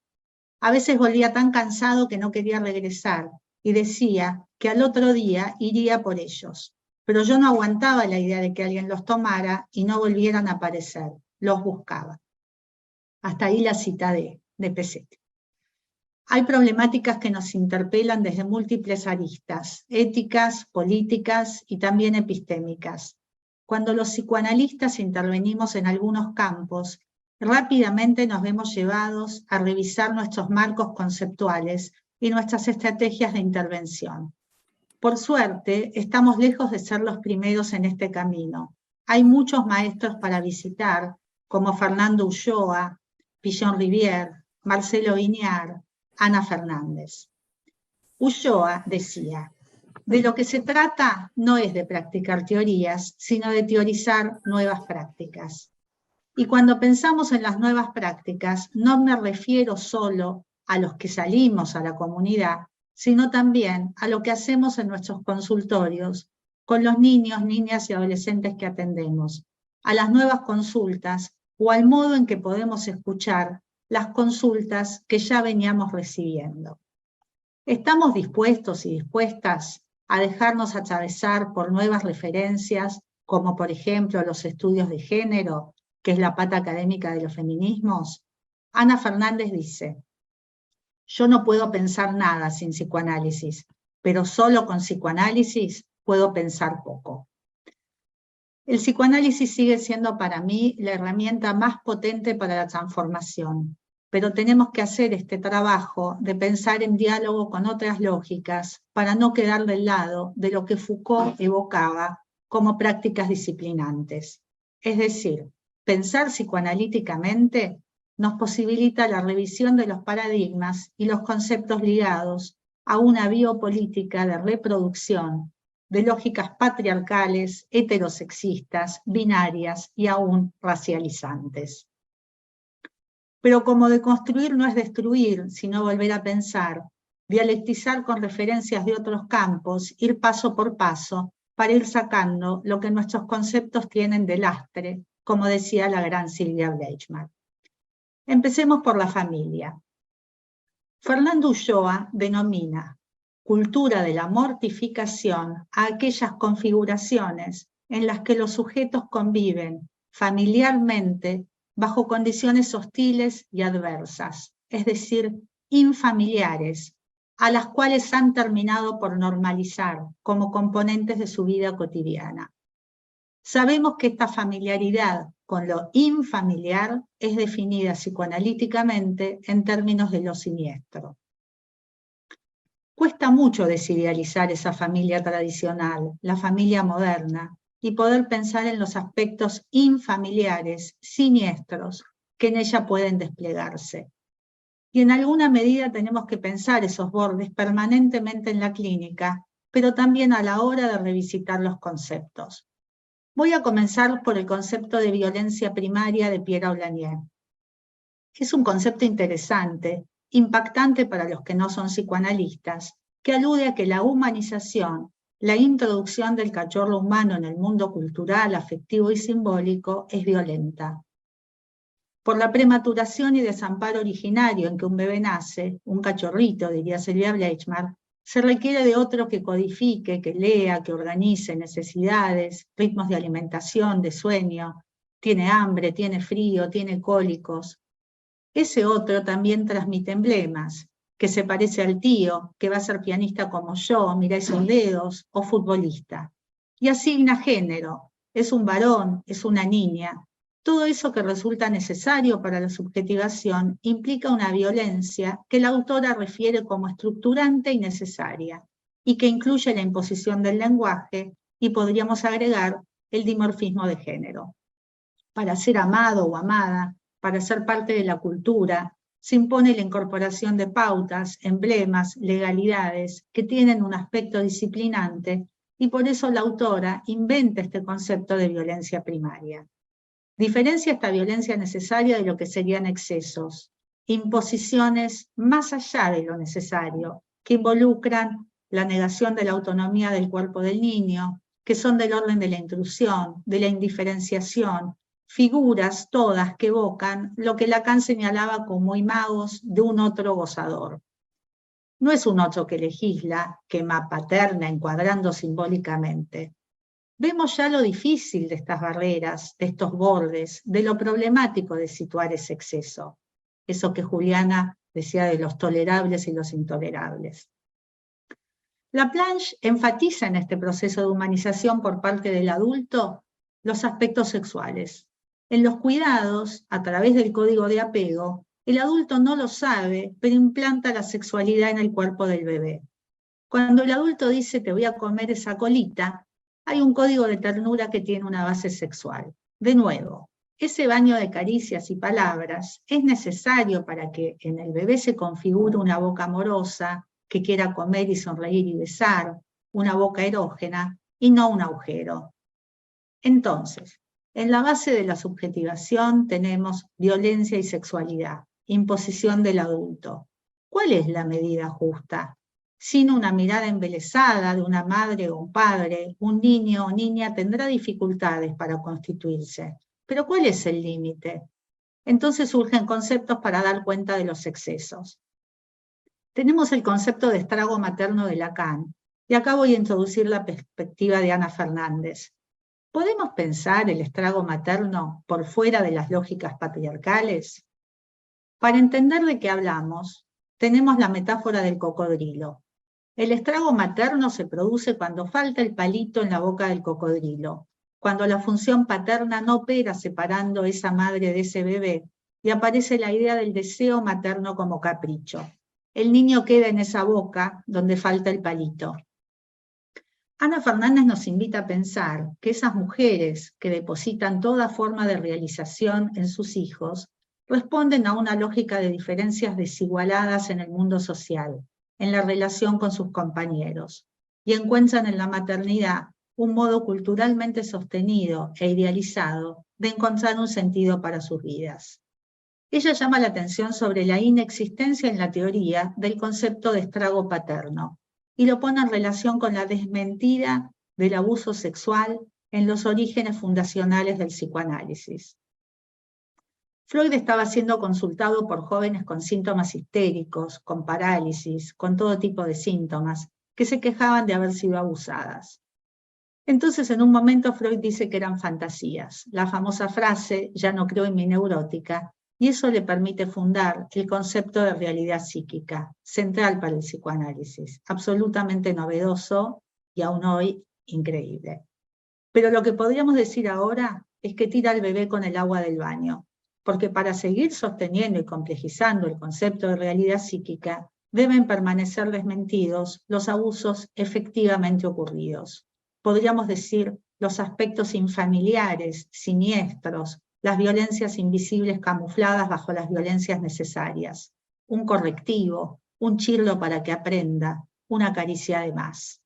A veces volvía tan cansado que no quería regresar, y decía que al otro día iría por ellos. Pero yo no aguantaba la idea de que alguien los tomara y no volvieran a aparecer. Los buscaba. Hasta ahí la cita de Pesetti. Hay problemáticas que nos interpelan desde múltiples aristas, éticas, políticas y también epistémicas. Cuando los psicoanalistas intervenimos en algunos campos, rápidamente nos vemos llevados a revisar nuestros marcos conceptuales y nuestras estrategias de intervención. Por suerte, estamos lejos de ser los primeros en este camino. Hay muchos maestros para visitar, como Fernando Ulloa, Pillon Rivière, Marcelo Viñar, Ana Fernández. Ulloa decía: de lo que se trata no es de practicar teorías, sino de teorizar nuevas prácticas. Y cuando pensamos en las nuevas prácticas, no me refiero solo a los que salimos a la comunidad, sino también a lo que hacemos en nuestros consultorios, con los niños, niñas y adolescentes que atendemos, a las nuevas consultas o al modo en que podemos escuchar las consultas que ya veníamos recibiendo. ¿Estamos dispuestos y dispuestas a dejarnos atravesar por nuevas referencias, como por ejemplo los estudios de género, que es la pata académica de los feminismos? Ana Fernández dice: yo no puedo pensar nada sin psicoanálisis, pero solo con psicoanálisis puedo pensar poco. El psicoanálisis sigue siendo para mí la herramienta más potente para la transformación, pero tenemos que hacer este trabajo de pensar en diálogo con otras lógicas para no quedar del lado de lo que Foucault evocaba como prácticas disciplinantes. Es decir, pensar psicoanalíticamente nos posibilita la revisión de los paradigmas y los conceptos ligados a una biopolítica de reproducción de lógicas patriarcales, heterosexistas, binarias y aún racializantes. Pero como deconstruir no es destruir, sino volver a pensar, dialectizar con referencias de otros campos, ir paso por paso, para ir sacando lo que nuestros conceptos tienen de lastre, como decía la gran Silvia Bleichmann. Empecemos por la familia. Fernando Ulloa denomina cultura de la mortificación a aquellas configuraciones en las que los sujetos conviven familiarmente bajo condiciones hostiles y adversas, es decir, infamiliares, a las cuales han terminado por normalizar como componentes de su vida cotidiana. Sabemos que esta familiaridad con lo infamiliar es definida psicoanalíticamente en términos de lo siniestro. Cuesta mucho desidealizar esa familia tradicional, la familia moderna, y poder pensar en los aspectos infamiliares, siniestros, que en ella pueden desplegarse. Y en alguna medida tenemos que pensar esos bordes permanentemente en la clínica, pero también a la hora de revisitar los conceptos. Voy a comenzar por el concepto de violencia primaria de Pierre Aulagnier. Es un concepto interesante, impactante para los que no son psicoanalistas, que alude a que la humanización, la introducción del cachorro humano en el mundo cultural, afectivo y simbólico es violenta. Por la prematuración y desamparo originario en que un bebé nace, un cachorrito, diría Silvia Bleichmann, se requiere de otro que codifique, que lea, que organice necesidades, ritmos de alimentación, de sueño, tiene hambre, tiene frío, tiene cólicos. Ese otro también transmite emblemas, que se parece al tío, que va a ser pianista como yo, mira esos dedos, o futbolista. Y asigna género, es un varón, es una niña. Todo eso que resulta necesario para la subjetivación implica una violencia que la autora refiere como estructurante y necesaria, y que incluye la imposición del lenguaje, y podríamos agregar el dimorfismo de género. Para ser amado o amada, para ser parte de la cultura, se impone la incorporación de pautas, emblemas, legalidades que tienen un aspecto disciplinante, y por eso la autora inventa este concepto de violencia primaria. Diferencia esta violencia necesaria de lo que serían excesos, imposiciones más allá de lo necesario, que involucran la negación de la autonomía del cuerpo del niño, que son del orden de la intrusión, de la indiferenciación, figuras todas que evocan lo que Lacan señalaba como imagos de un otro gozador. No es un otro que legisla, que paterna encuadrando simbólicamente. Vemos ya lo difícil de estas barreras, de estos bordes, de lo problemático de situar ese exceso. Eso que Juliana decía de los tolerables y los intolerables. Laplanche enfatiza en este proceso de humanización por parte del adulto los aspectos sexuales. En los cuidados, a través del código de apego, el adulto no lo sabe, pero implanta la sexualidad en el cuerpo del bebé. Cuando el adulto dice te voy a comer esa colita, hay un código de ternura que tiene una base sexual. De nuevo, ese baño de caricias y palabras es necesario para que en el bebé se configure una boca amorosa que quiera comer y sonreír y besar, una boca erógena y no un agujero. Entonces, en la base de la subjetivación tenemos violencia y sexualidad, imposición del adulto. ¿Cuál es la medida justa? Sin una mirada embelesada de una madre o un padre, un niño o niña tendrá dificultades para constituirse. Pero ¿cuál es el límite? Entonces surgen conceptos para dar cuenta de los excesos. Tenemos el concepto de estrago materno de Lacan, y acá voy a introducir la perspectiva de Ana Fernández. ¿Podemos pensar el estrago materno por fuera de las lógicas patriarcales? Para entender de qué hablamos, tenemos la metáfora del cocodrilo. El estrago materno se produce cuando falta el palito en la boca del cocodrilo, cuando la función paterna no opera separando esa madre de ese bebé, y aparece la idea del deseo materno como capricho. El niño queda en esa boca donde falta el palito. Ana Fernández nos invita a pensar que esas mujeres que depositan toda forma de realización en sus hijos responden a una lógica de diferencias desigualadas en el mundo social, en la relación con sus compañeros, y encuentran en la maternidad un modo culturalmente sostenido e idealizado de encontrar un sentido para sus vidas. Ella llama la atención sobre la inexistencia en la teoría del concepto de estrago paterno, y lo pone en relación con la desmentida del abuso sexual en los orígenes fundacionales del psicoanálisis. Freud estaba siendo consultado por jóvenes con síntomas histéricos, con parálisis, con todo tipo de síntomas, que se quejaban de haber sido abusadas. Entonces, en un momento, Freud dice que eran fantasías, la famosa frase, ya no creo en mi neurótica, y eso le permite fundar el concepto de realidad psíquica, central para el psicoanálisis, absolutamente novedoso y aún hoy increíble. Pero lo que podríamos decir ahora es que tira al bebé con el agua del baño, porque para seguir sosteniendo y complejizando el concepto de realidad psíquica, deben permanecer desmentidos los abusos efectivamente ocurridos. Podríamos decir los aspectos infamiliares, siniestros, las violencias invisibles camufladas bajo las violencias necesarias, un correctivo, un chirlo para que aprenda, una caricia de más.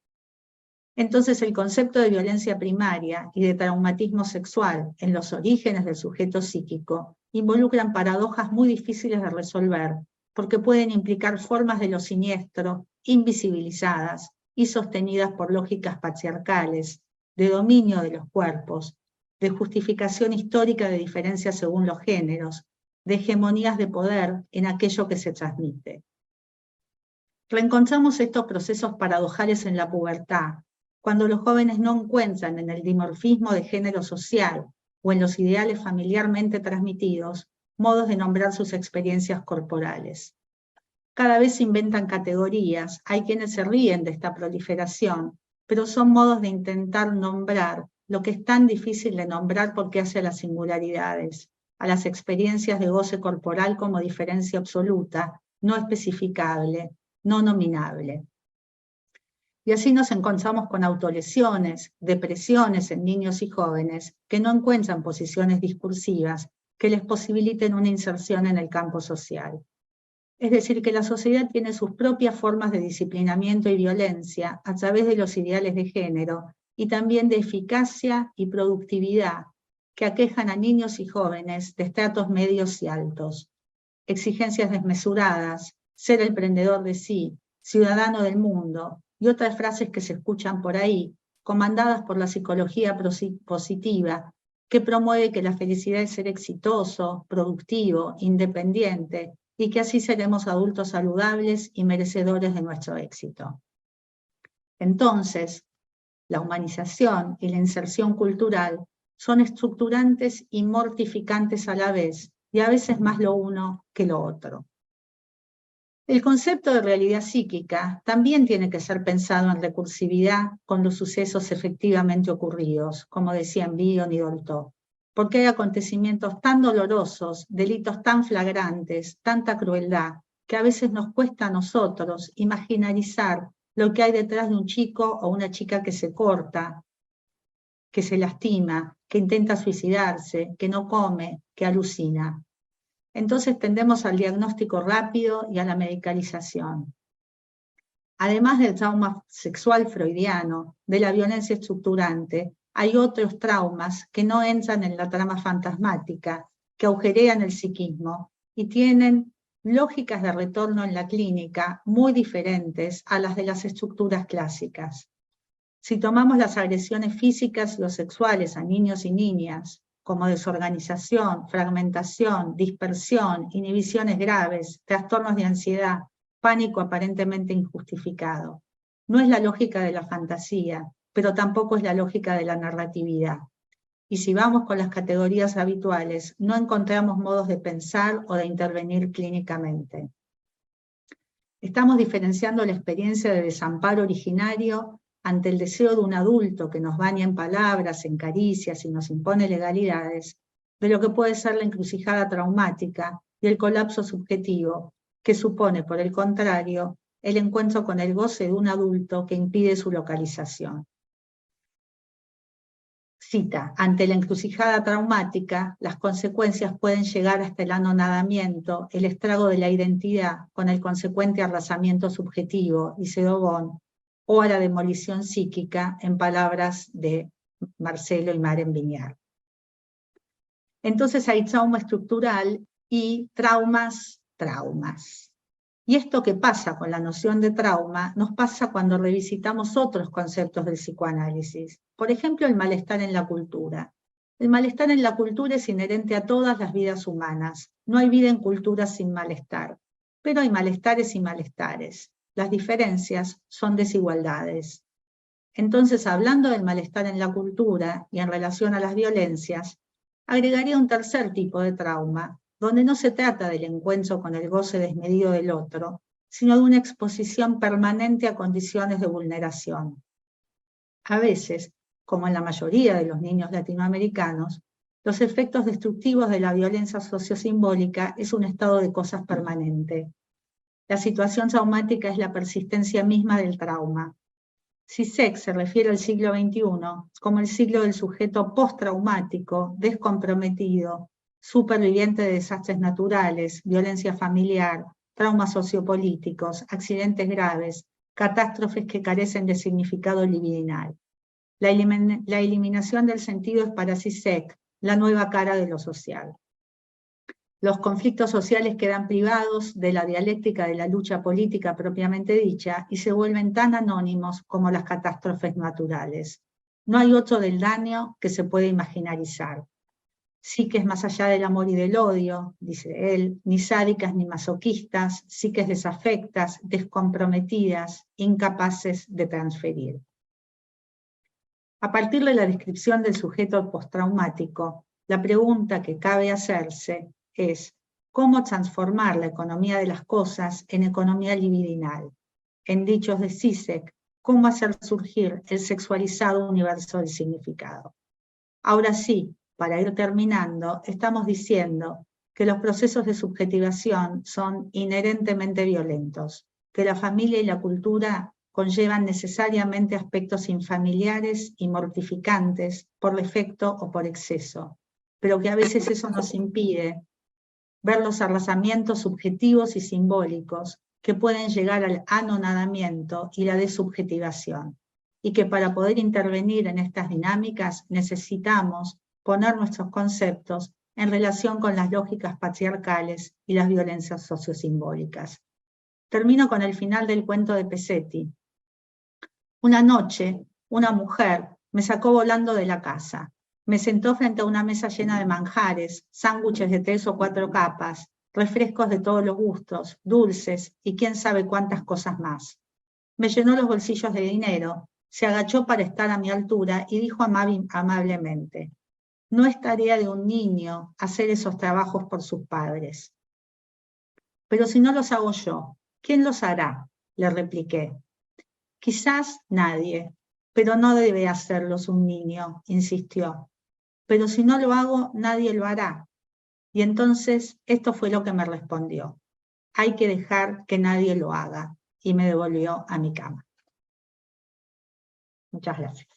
Entonces el concepto de violencia primaria y de traumatismo sexual en los orígenes del sujeto psíquico involucran paradojas muy difíciles de resolver, porque pueden implicar formas de lo siniestro, invisibilizadas y sostenidas por lógicas patriarcales, de dominio de los cuerpos, de justificación histórica de diferencias según los géneros, de hegemonías de poder en aquello que se transmite. Reencontramos estos procesos paradojales en la pubertad, cuando los jóvenes no encuentran en el dimorfismo de género social o en los ideales familiarmente transmitidos modos de nombrar sus experiencias corporales. Cada vez se inventan categorías, hay quienes se ríen de esta proliferación, pero son modos de intentar nombrar lo que es tan difícil de nombrar porque hace a las singularidades, a las experiencias de goce corporal como diferencia absoluta, no especificable, no nominable. Y así nos encontramos con autolesiones, depresiones en niños y jóvenes que no encuentran posiciones discursivas que les posibiliten una inserción en el campo social. Es decir, que la sociedad tiene sus propias formas de disciplinamiento y violencia a través de los ideales de género y también de eficacia y productividad que aquejan a niños y jóvenes de estratos medios y altos. Exigencias desmesuradas, ser el emprendedor de sí, ciudadano del mundo, y otras frases que se escuchan por ahí, comandadas por la psicología positiva, que promueve que la felicidad es ser exitoso, productivo, independiente, y que así seremos adultos saludables y merecedores de nuestro éxito. Entonces, la humanización y la inserción cultural son estructurantes y mortificantes a la vez, y a veces más lo uno que lo otro. El concepto de realidad psíquica también tiene que ser pensado en recursividad con los sucesos efectivamente ocurridos, como decían Bion y Dolto, porque hay acontecimientos tan dolorosos, delitos tan flagrantes, tanta crueldad, que a veces nos cuesta a nosotros imaginarizar lo que hay detrás de un chico o una chica que se corta, que se lastima, que intenta suicidarse, que no come, que alucina. Entonces tendemos al diagnóstico rápido y a la medicalización. Además del trauma sexual freudiano, de la violencia estructurante, hay otros traumas que no entran en la trama fantasmática, que agujerean el psiquismo y tienen lógicas de retorno en la clínica muy diferentes a las de las estructuras clásicas. Si tomamos las agresiones físicas y o sexuales a niños y niñas, como desorganización, fragmentación, dispersión, inhibiciones graves, trastornos de ansiedad, pánico aparentemente injustificado, no es la lógica de la fantasía, pero tampoco es la lógica de la narratividad. Y si vamos con las categorías habituales, no encontramos modos de pensar o de intervenir clínicamente. Estamos diferenciando la experiencia de desamparo originario ante el deseo de un adulto que nos baña en palabras, en caricias y nos impone legalidades, de lo que puede ser la encrucijada traumática y el colapso subjetivo, que supone, por el contrario, el encuentro con el goce de un adulto que impide su localización. Cita, ante la encrucijada traumática, las consecuencias pueden llegar hasta el anonadamiento, el estrago de la identidad con el consecuente arrasamiento subjetivo, dice Dogon, o a la demolición psíquica, en palabras de Marcelo y Maren Viñar. Entonces hay trauma estructural y traumas. Y esto que pasa con la noción de trauma nos pasa cuando revisitamos otros conceptos del psicoanálisis. Por ejemplo, el malestar en la cultura. El malestar en la cultura es inherente a todas las vidas humanas. No hay vida en cultura sin malestar. Pero hay malestares y malestares. Las diferencias son desigualdades. Entonces, hablando del malestar en la cultura y en relación a las violencias, agregaría un tercer tipo de trauma, donde no se trata del encuentro con el goce desmedido del otro, sino de una exposición permanente a condiciones de vulneración. A veces, como en la mayoría de los niños latinoamericanos, los efectos destructivos de la violencia sociosimbólica es un estado de cosas permanente. La situación traumática es la persistencia misma del trauma. Zizek se refiere al siglo XXI como el siglo del sujeto postraumático, descomprometido, superviviente de desastres naturales, violencia familiar, traumas sociopolíticos, accidentes graves, catástrofes que carecen de significado libidinal. La eliminación del sentido es para Zizek la nueva cara de lo social. Los conflictos sociales quedan privados de la dialéctica de la lucha política propiamente dicha y se vuelven tan anónimos como las catástrofes naturales. No hay otro del daño que se puede imaginarizar. Psiques más allá del amor y del odio, dice él, ni sádicas ni masoquistas, psiques desafectas, descomprometidas, incapaces de transferir. A partir de la descripción del sujeto postraumático, la pregunta que cabe hacerse es cómo transformar la economía de las cosas en economía libidinal. En dichos de Zizek, cómo hacer surgir el sexualizado universo del significado. Ahora sí, para ir terminando, estamos diciendo que los procesos de subjetivación son inherentemente violentos, que la familia y la cultura conllevan necesariamente aspectos infamiliares y mortificantes por defecto o por exceso, pero que a veces eso nos impide ver los arrasamientos subjetivos y simbólicos que pueden llegar al anonadamiento y la desubjetivación, y que para poder intervenir en estas dinámicas necesitamos poner nuestros conceptos en relación con las lógicas patriarcales y las violencias sociosimbólicas. Termino con el final del cuento de Pesetti. Una noche, una mujer me sacó volando de la casa. Me sentó frente a una mesa llena de manjares, sándwiches de 3 o 4 capas, refrescos de todos los gustos, dulces y quién sabe cuántas cosas más. Me llenó los bolsillos de dinero, se agachó para estar a mi altura y dijo amablemente: no es tarea de un niño hacer esos trabajos por sus padres. Pero si no los hago yo, ¿quién los hará?, le repliqué. Quizás nadie, pero no debe hacerlos un niño, insistió. Pero si no lo hago, nadie lo hará. Y entonces esto fue lo que me respondió: hay que dejar que nadie lo haga. Y me devolvió a mi cama. Muchas gracias.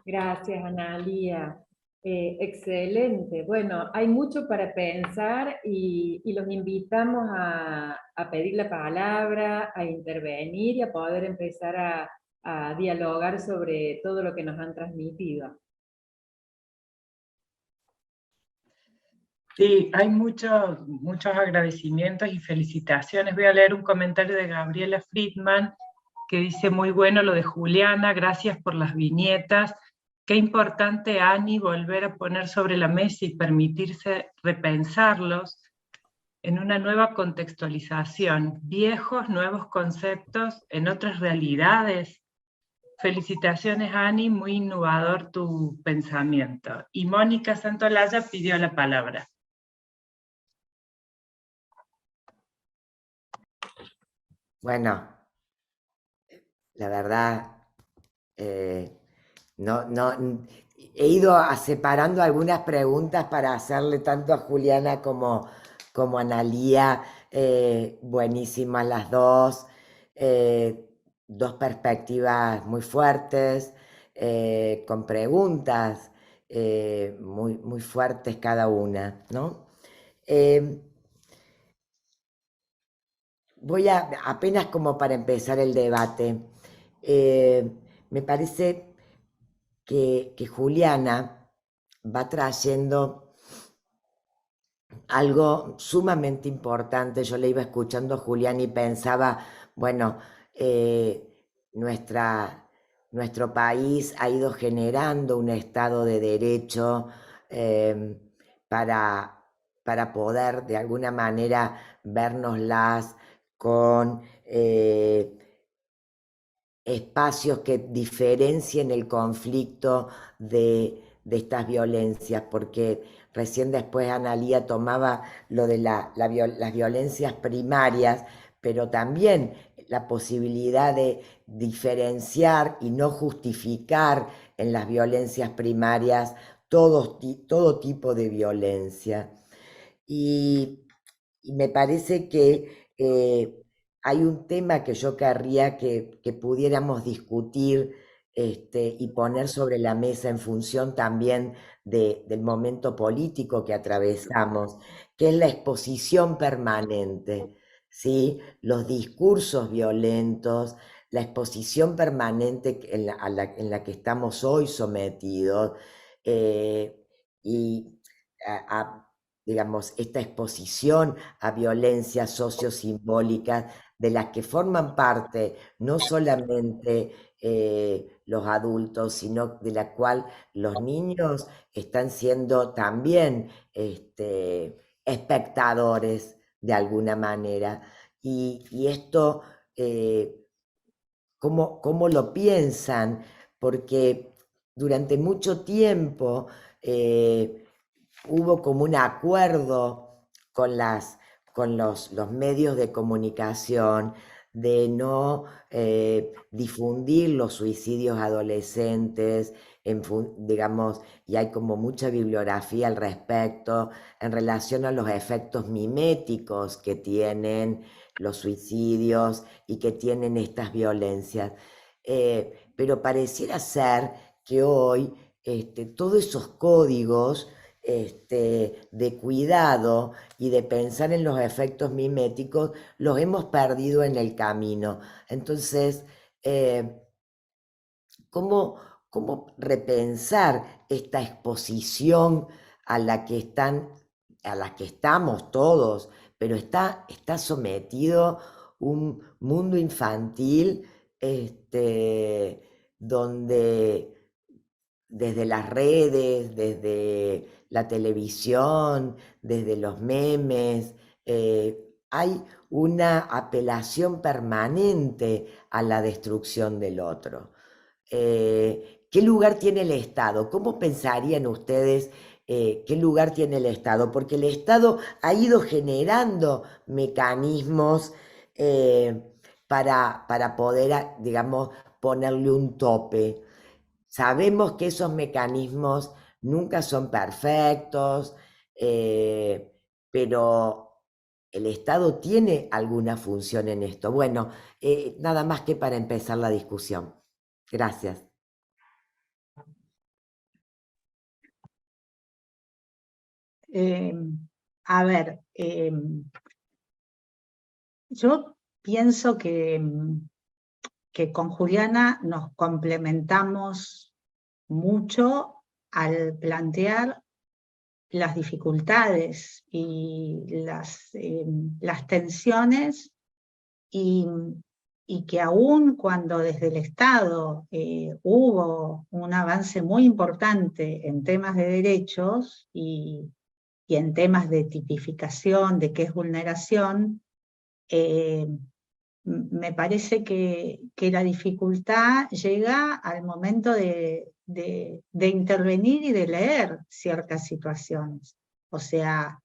Gracias, Analía. Excelente. Bueno, hay mucho para pensar y los invitamos a pedir la palabra, a intervenir y a poder empezar a dialogar sobre todo lo que nos han transmitido. Sí, hay muchos agradecimientos y felicitaciones. Voy a leer un comentario de Gabriela Friedman que dice: muy bueno lo de Juliana, gracias por las viñetas. Qué importante, Ani, volver a poner sobre la mesa y permitirse repensarlos en una nueva contextualización. Viejos, nuevos conceptos en otras realidades. Felicitaciones, Ani, muy innovador tu pensamiento. Y Mónica Santolaya pidió la palabra. Bueno, la verdad, he ido separando algunas preguntas para hacerle tanto a Juliana como a Analía, buenísimas las dos, dos perspectivas muy fuertes, con preguntas muy fuertes cada una, ¿no? Voy a, apenas como para empezar el debate, me parece que Juliana va trayendo algo sumamente importante. Yo le iba escuchando a Julián y pensaba, bueno, nuestro país ha ido generando un Estado de Derecho para poder de alguna manera vernoslas con espacios que diferencien el conflicto de estas violencias, porque recién después Analía tomaba lo de las violencias primarias, pero también la posibilidad de diferenciar y no justificar en las violencias primarias todo tipo de violencia. Y me parece que hay un tema que yo querría que pudiéramos discutir y poner sobre la mesa en función también del momento político que atravesamos, que es la exposición permanente, ¿sí? Los discursos violentos, la exposición permanente en la que estamos hoy sometidos, y digamos, esta exposición a violencias sociosimbólicas de las que forman parte no solamente los adultos, sino de la cual los niños están siendo también espectadores de alguna manera. Y esto, ¿cómo lo piensan? Porque durante mucho tiempo hubo como un acuerdo con los medios de comunicación de no difundir los suicidios adolescentes, digamos, y hay como mucha bibliografía al respecto en relación a los efectos miméticos que tienen los suicidios y que tienen estas violencias. Pero pareciera ser que hoy todos esos códigos de cuidado y de pensar en los efectos miméticos, los hemos perdido en el camino. Entonces, ¿cómo repensar esta exposición a la que estamos todos, pero está sometido un mundo infantil donde desde las redes, desde la televisión, desde los memes, hay una apelación permanente a la destrucción del otro. ¿Qué lugar tiene el Estado? ¿Cómo pensarían ustedes qué lugar tiene el Estado? Porque el Estado ha ido generando mecanismos para poder, digamos, ponerle un tope. Sabemos que esos mecanismos nunca son perfectos, pero el Estado tiene alguna función en esto. Bueno, nada más que para empezar la discusión. Gracias. A ver, yo pienso que con Juliana nos complementamos mucho al plantear las dificultades y las tensiones, y que aún cuando desde el Estado hubo un avance muy importante en temas de derechos y en temas de tipificación de qué es vulneración, me parece que la dificultad llega al momento de intervenir y de leer ciertas situaciones. O sea,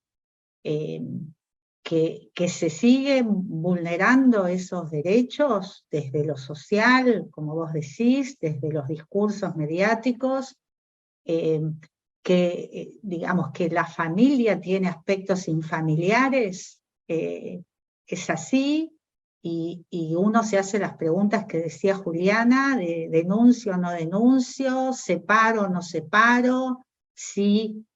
que se siguen vulnerando esos derechos desde lo social, como vos decís, desde los discursos mediáticos, digamos que la familia tiene aspectos infamiliares, es así, y uno se hace las preguntas que decía Juliana, de denuncio o no denuncio, separo o no separo, si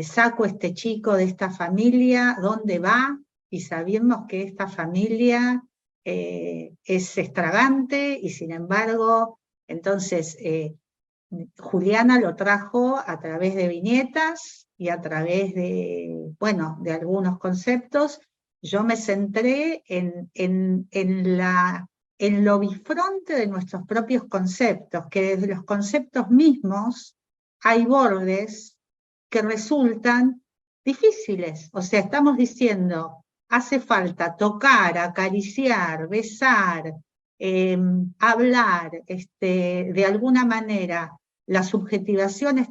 saco a este chico de esta familia, ¿dónde va? Y sabemos que esta familia es estragante, y sin embargo, entonces, Juliana lo trajo a través de viñetas y a través de, bueno, de algunos conceptos. Yo me centré en lo bifronte de nuestros propios conceptos, que desde los conceptos mismos hay bordes que resultan difíciles. O sea, estamos diciendo, hace falta tocar, acariciar, besar, hablar, de alguna manera. La subjetivación es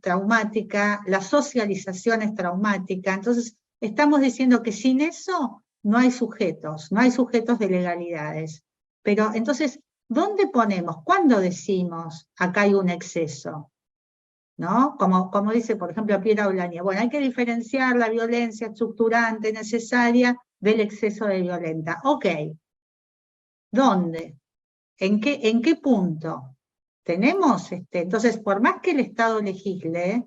traumática, la socialización es traumática, entonces estamos diciendo que sin eso no hay sujetos de legalidades. Pero entonces, ¿dónde ponemos? ¿Cuándo decimos acá hay un exceso? ¿No? Como dice, por ejemplo, Piera Olania, bueno, hay que diferenciar la violencia estructurante necesaria del exceso de violenta. Ok, ¿dónde? ¿En qué punto? Tenemos, entonces, por más que el Estado legisle,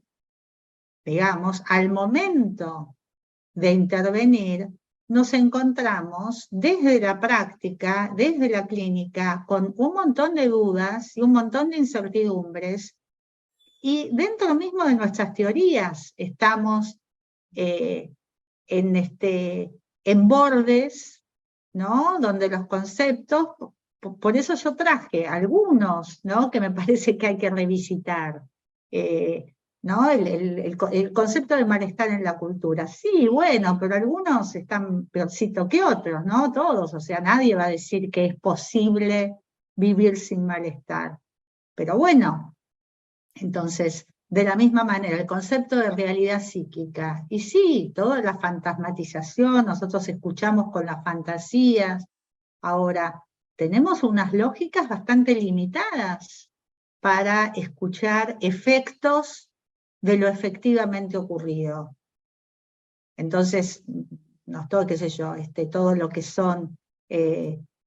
digamos, al momento de intervenir, nos encontramos desde la práctica, desde la clínica, con un montón de dudas y un montón de incertidumbres, y dentro mismo de nuestras teorías estamos en bordes, ¿no? Donde los conceptos, por eso yo traje algunos, ¿no? Que me parece que hay que revisitar, ¿no? El concepto del malestar en la cultura. Sí, bueno, pero algunos están peorcito que otros, ¿no? Todos, o sea, nadie va a decir que es posible vivir sin malestar. Pero bueno, entonces, de la misma manera, el concepto de realidad psíquica, y sí, toda la fantasmatización, nosotros escuchamos con las fantasías. Ahora, tenemos unas lógicas bastante limitadas para escuchar efectos de lo efectivamente ocurrido. Entonces, no todo, qué sé yo, todo lo que son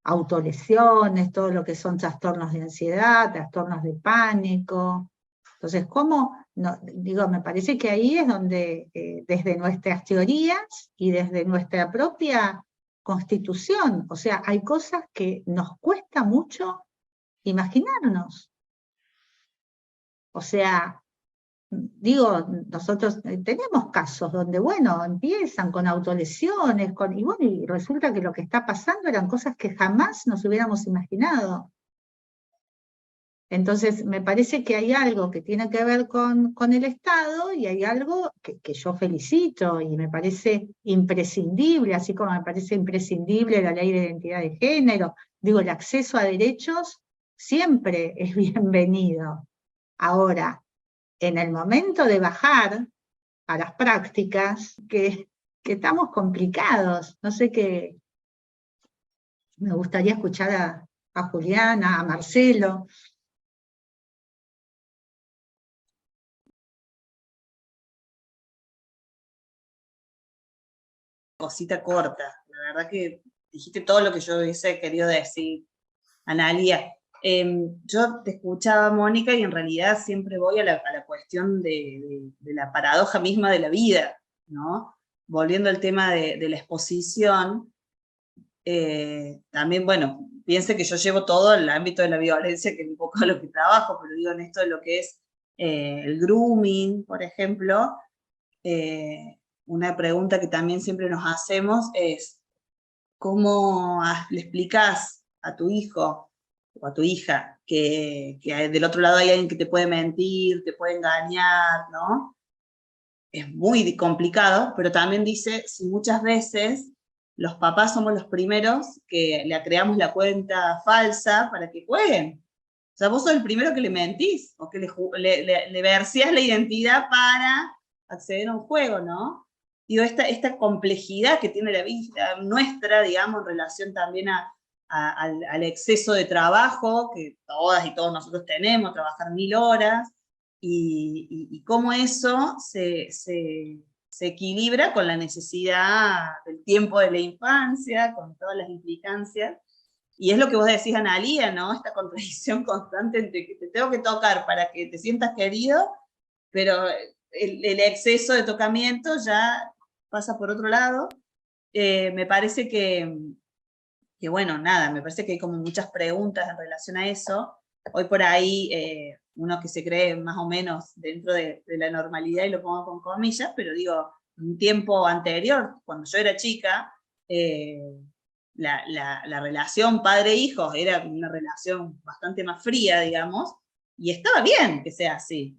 autolesiones, todo lo que son trastornos de ansiedad, trastornos de pánico. Entonces, ¿cómo? No, digo, me parece que ahí es donde, desde nuestras teorías y desde nuestra propia constitución, o sea, hay cosas que nos cuesta mucho imaginarnos. O sea, digo, nosotros tenemos casos donde, bueno, empiezan con autolesiones, y bueno, y resulta que lo que está pasando eran cosas que jamás nos hubiéramos imaginado. Entonces, me parece que hay algo que tiene que ver con el Estado, y hay algo que yo felicito y me parece imprescindible, así como me parece imprescindible la ley de identidad de género. Digo, el acceso a derechos siempre es bienvenido. Ahora, en el momento de bajar a las prácticas, que estamos complicados, no sé qué, me gustaría escuchar a Juliana, a Marcelo. Cosita corta, la verdad que dijiste todo lo que yo hubiese querido decir, Analia. Yo te escuchaba, Mónica, y en realidad siempre voy a la cuestión de la paradoja misma de la vida, ¿no? Volviendo al tema de la exposición, también, bueno, piense que yo llevo todo el ámbito de la violencia, que es un poco lo que trabajo, pero digo, en esto de lo que es el grooming, por ejemplo, una pregunta que también siempre nos hacemos es, ¿cómo le explicás a tu hijo o a tu hija que del otro lado hay alguien que te puede mentir, te puede engañar, ¿no? Es muy complicado, pero también dice, si muchas veces los papás somos los primeros que le creamos la cuenta falsa para que jueguen. O sea, vos sos el primero que le mentís, o que le verseás la identidad para acceder a un juego, ¿no? Digo, esta complejidad que tiene la vida nuestra, digamos, en relación también al exceso de trabajo que todas y todos nosotros tenemos, trabajar 1000 horas, y cómo eso se equilibra con la necesidad del tiempo de la infancia, con todas las implicancias. Y es lo que vos decís, Analía, ¿no? Esta contradicción constante entre que te tengo que tocar para que te sientas querido, pero el exceso de tocamiento ya pasa por otro lado. Me parece que, bueno, nada, me parece que hay como muchas preguntas en relación a eso. Hoy por ahí, uno que se cree más o menos dentro de la normalidad, y lo pongo con comillas, pero digo, un tiempo anterior, cuando yo era chica, la relación padre-hijo era una relación bastante más fría, digamos, y estaba bien que sea así.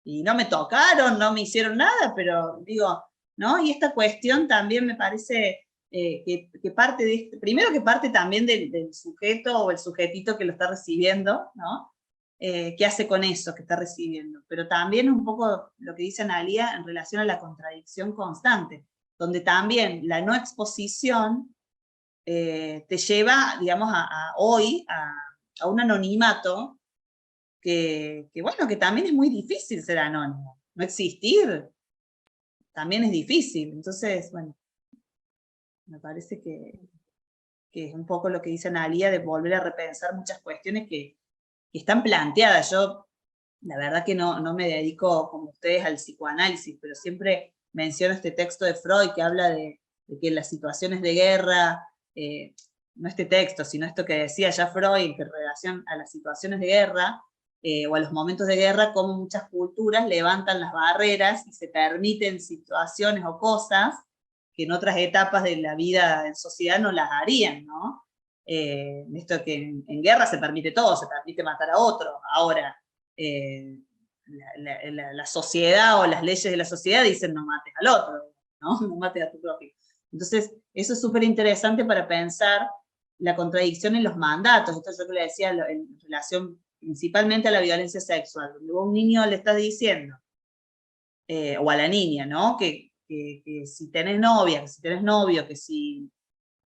Y no me tocaron, no me hicieron nada, pero digo, ¿no? Y esta cuestión también me parece que parte de esto, primero que parte también del sujeto o el sujetito que lo está recibiendo, ¿no? ¿Qué hace con eso que está recibiendo? Pero también un poco lo que dice Analía en relación a la contradicción constante, donde también la no exposición te lleva, digamos, hoy a un anonimato que, bueno, que también es muy difícil ser anónimo. No existir también es difícil. Entonces, bueno, me parece que es un poco lo que dice Analía, de volver a repensar muchas cuestiones que están planteadas. Yo, la verdad que no me dedico, como ustedes, al psicoanálisis, pero siempre menciono este texto de Freud que habla de que en las situaciones de guerra, no este texto, sino esto que decía ya Freud en relación a las situaciones de guerra, o a los momentos de guerra, cómo muchas culturas levantan las barreras y se permiten situaciones o cosas que en otras etapas de la vida en sociedad no las harían, ¿no? Esto que en guerra se permite todo, se permite matar a otro. Ahora, la sociedad o las leyes de la sociedad dicen no mates al otro, ¿no? No mates a tu propio. Entonces, eso es súper interesante para pensar la contradicción en los mandatos. Esto yo que le decía en relación principalmente a la violencia sexual, donde vos a un niño le estás diciendo, o a la niña, ¿no? Que si tenés novia, que si tenés novio, que si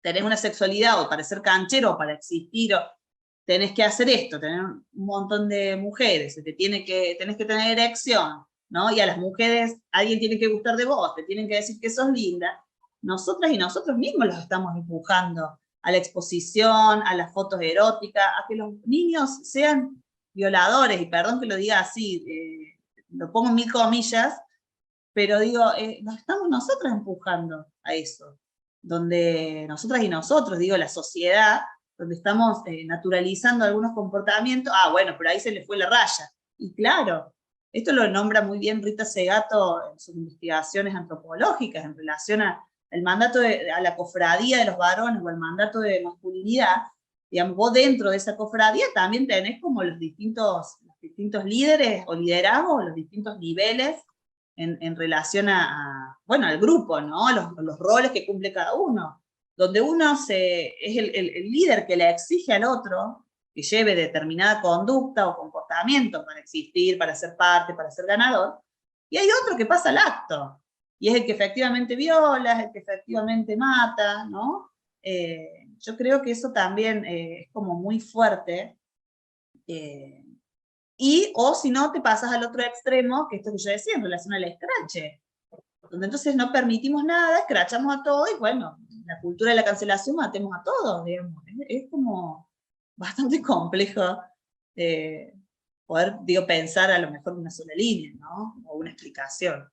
tenés una sexualidad o para ser canchero o para existir, o tenés que hacer esto, tener un montón de mujeres, tenés que tener erección, ¿no? Y a las mujeres alguien tiene que gustar de vos, te tienen que decir que sos linda. Nosotras y nosotros mismos los estamos empujando a la exposición, a las fotos eróticas, a que los niños sean violadores, y perdón que lo diga así, lo pongo en 1000 comillas, pero digo, nos estamos nosotros empujando a eso, donde nosotras y nosotros, digo, la sociedad, donde estamos naturalizando algunos comportamientos, bueno, pero ahí se le fue la raya. Y claro, esto lo nombra muy bien Rita Segato en sus investigaciones antropológicas en relación al mandato a la cofradía de los varones o al mandato de masculinidad. Digamos, vos dentro de esa cofradía también tenés como los distintos líderes o liderazgos, los distintos niveles en relación bueno, al grupo, ¿no? Los roles que cumple cada uno, donde uno es el líder que le exige al otro que lleve determinada conducta o comportamiento para existir, para ser parte, para ser ganador, y hay otro que pasa al acto, y es el que efectivamente viola, es el que efectivamente mata, ¿no? Yo creo que eso también es como muy fuerte, o si no, te pasas al otro extremo, que esto que yo decía, en relación al escrache, donde entonces no permitimos nada, escrachamos a todo, y bueno, la cultura de la cancelación, matemos a todos, digamos. Es como bastante complejo poder, pensar a lo mejor una sola línea, ¿no? O una explicación.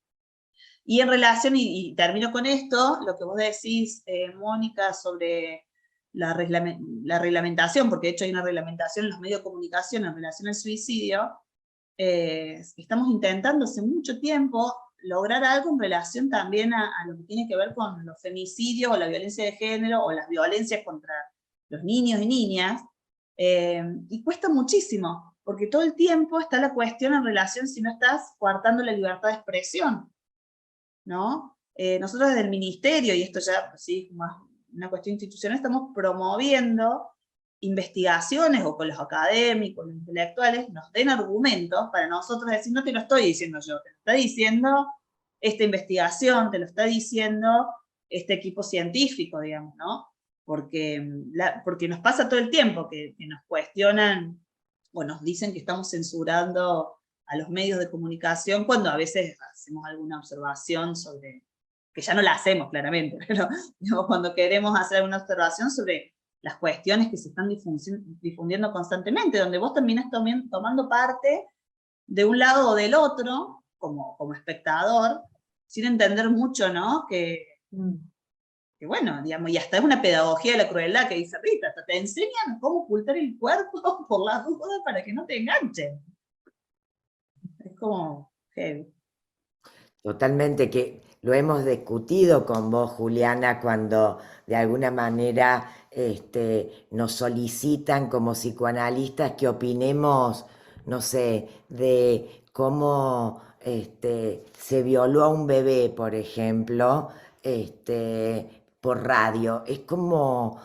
Y en relación, y termino con esto, lo que vos decís, Mónica, sobre la reglamentación, porque de hecho hay una reglamentación en los medios de comunicación en relación al suicidio, estamos intentando hace mucho tiempo lograr algo en relación también a lo que tiene que ver con los femicidios, o la violencia de género, o las violencias contra los niños y niñas, y cuesta muchísimo, porque todo el tiempo está la cuestión en relación si no estás coartando la libertad de expresión, ¿no? Nosotros desde el ministerio, y esto ya sí, más una cuestión institucional, estamos promoviendo investigaciones, o con los académicos, los intelectuales, nos den argumentos para nosotros decir, no te lo estoy diciendo yo, te lo está diciendo esta investigación, te lo está diciendo este equipo científico, digamos, ¿no? Porque nos pasa todo el tiempo que nos cuestionan, o nos dicen que estamos censurando a los medios de comunicación, cuando a veces hacemos alguna observación sobre, que ya no la hacemos claramente, pero digamos, cuando queremos hacer alguna observación sobre las cuestiones que se están difundiendo constantemente, donde vos terminás tomando parte de un lado o del otro, como espectador, sin entender mucho, ¿no? Que bueno, digamos, y hasta es una pedagogía de la crueldad que dice Rita, hasta te enseñan cómo ocultar el cuerpo por las dudas para que no te enganchen. Es como heavy. Totalmente, que lo hemos discutido con vos, Juliana, cuando de alguna manera nos solicitan como psicoanalistas que opinemos, no sé, de cómo se violó a un bebé, por ejemplo, por radio. Es como,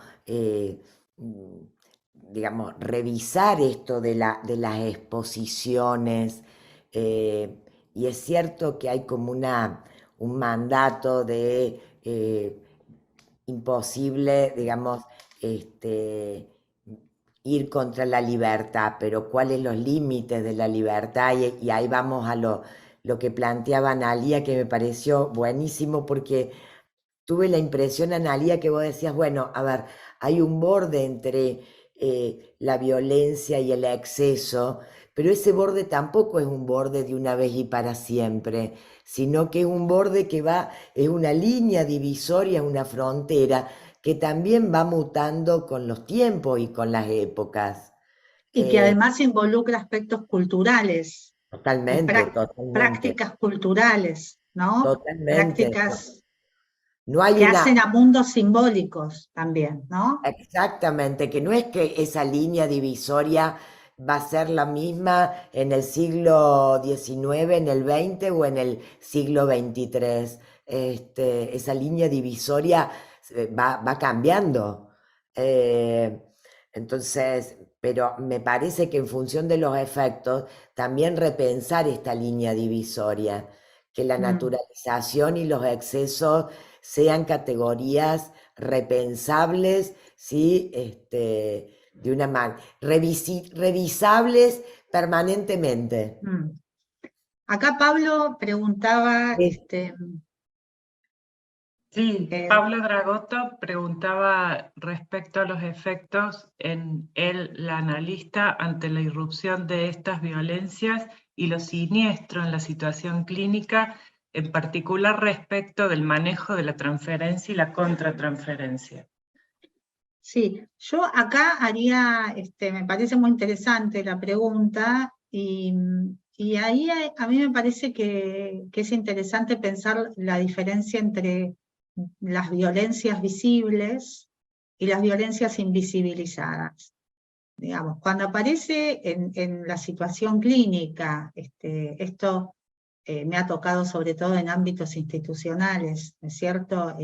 digamos, revisar esto de las exposiciones. Y es cierto que hay como un mandato de imposible, digamos, ir contra la libertad, pero cuáles los límites de la libertad, y ahí vamos a lo que planteaba Analía, que me pareció buenísimo, porque tuve la impresión, Analía, que vos decías, bueno, a ver, hay un borde entre la violencia y el exceso, pero ese borde tampoco es un borde de una vez y para siempre, sino que es un borde que es una línea divisoria, una frontera, que también va mutando con los tiempos y con las épocas. Y que además involucra aspectos culturales. Totalmente. Prácticas culturales, ¿no? Totalmente. Prácticas no hay que hacen a mundos simbólicos también, ¿no? Exactamente, que no es que esa línea divisoria va a ser la misma en el siglo XIX, en el XX o en el siglo XXIII. Esa línea divisoria va cambiando. Entonces, pero me parece que en función de los efectos, también repensar esta línea divisoria, que la naturalización y los excesos sean categorías repensables, ¿sí? De una manera, revisables permanentemente. Acá Pablo preguntaba, Sí, Pablo Dragotto preguntaba respecto a los efectos en él, la analista, ante la irrupción de estas violencias y lo siniestro en la situación clínica, en particular respecto del manejo de la transferencia y la contratransferencia. Sí, yo acá haría, me parece muy interesante la pregunta, y ahí a mí me parece que es interesante pensar la diferencia entre las violencias visibles y las violencias invisibilizadas. Digamos, cuando aparece en la situación clínica, esto me ha tocado sobre todo en ámbitos institucionales, ¿no es cierto?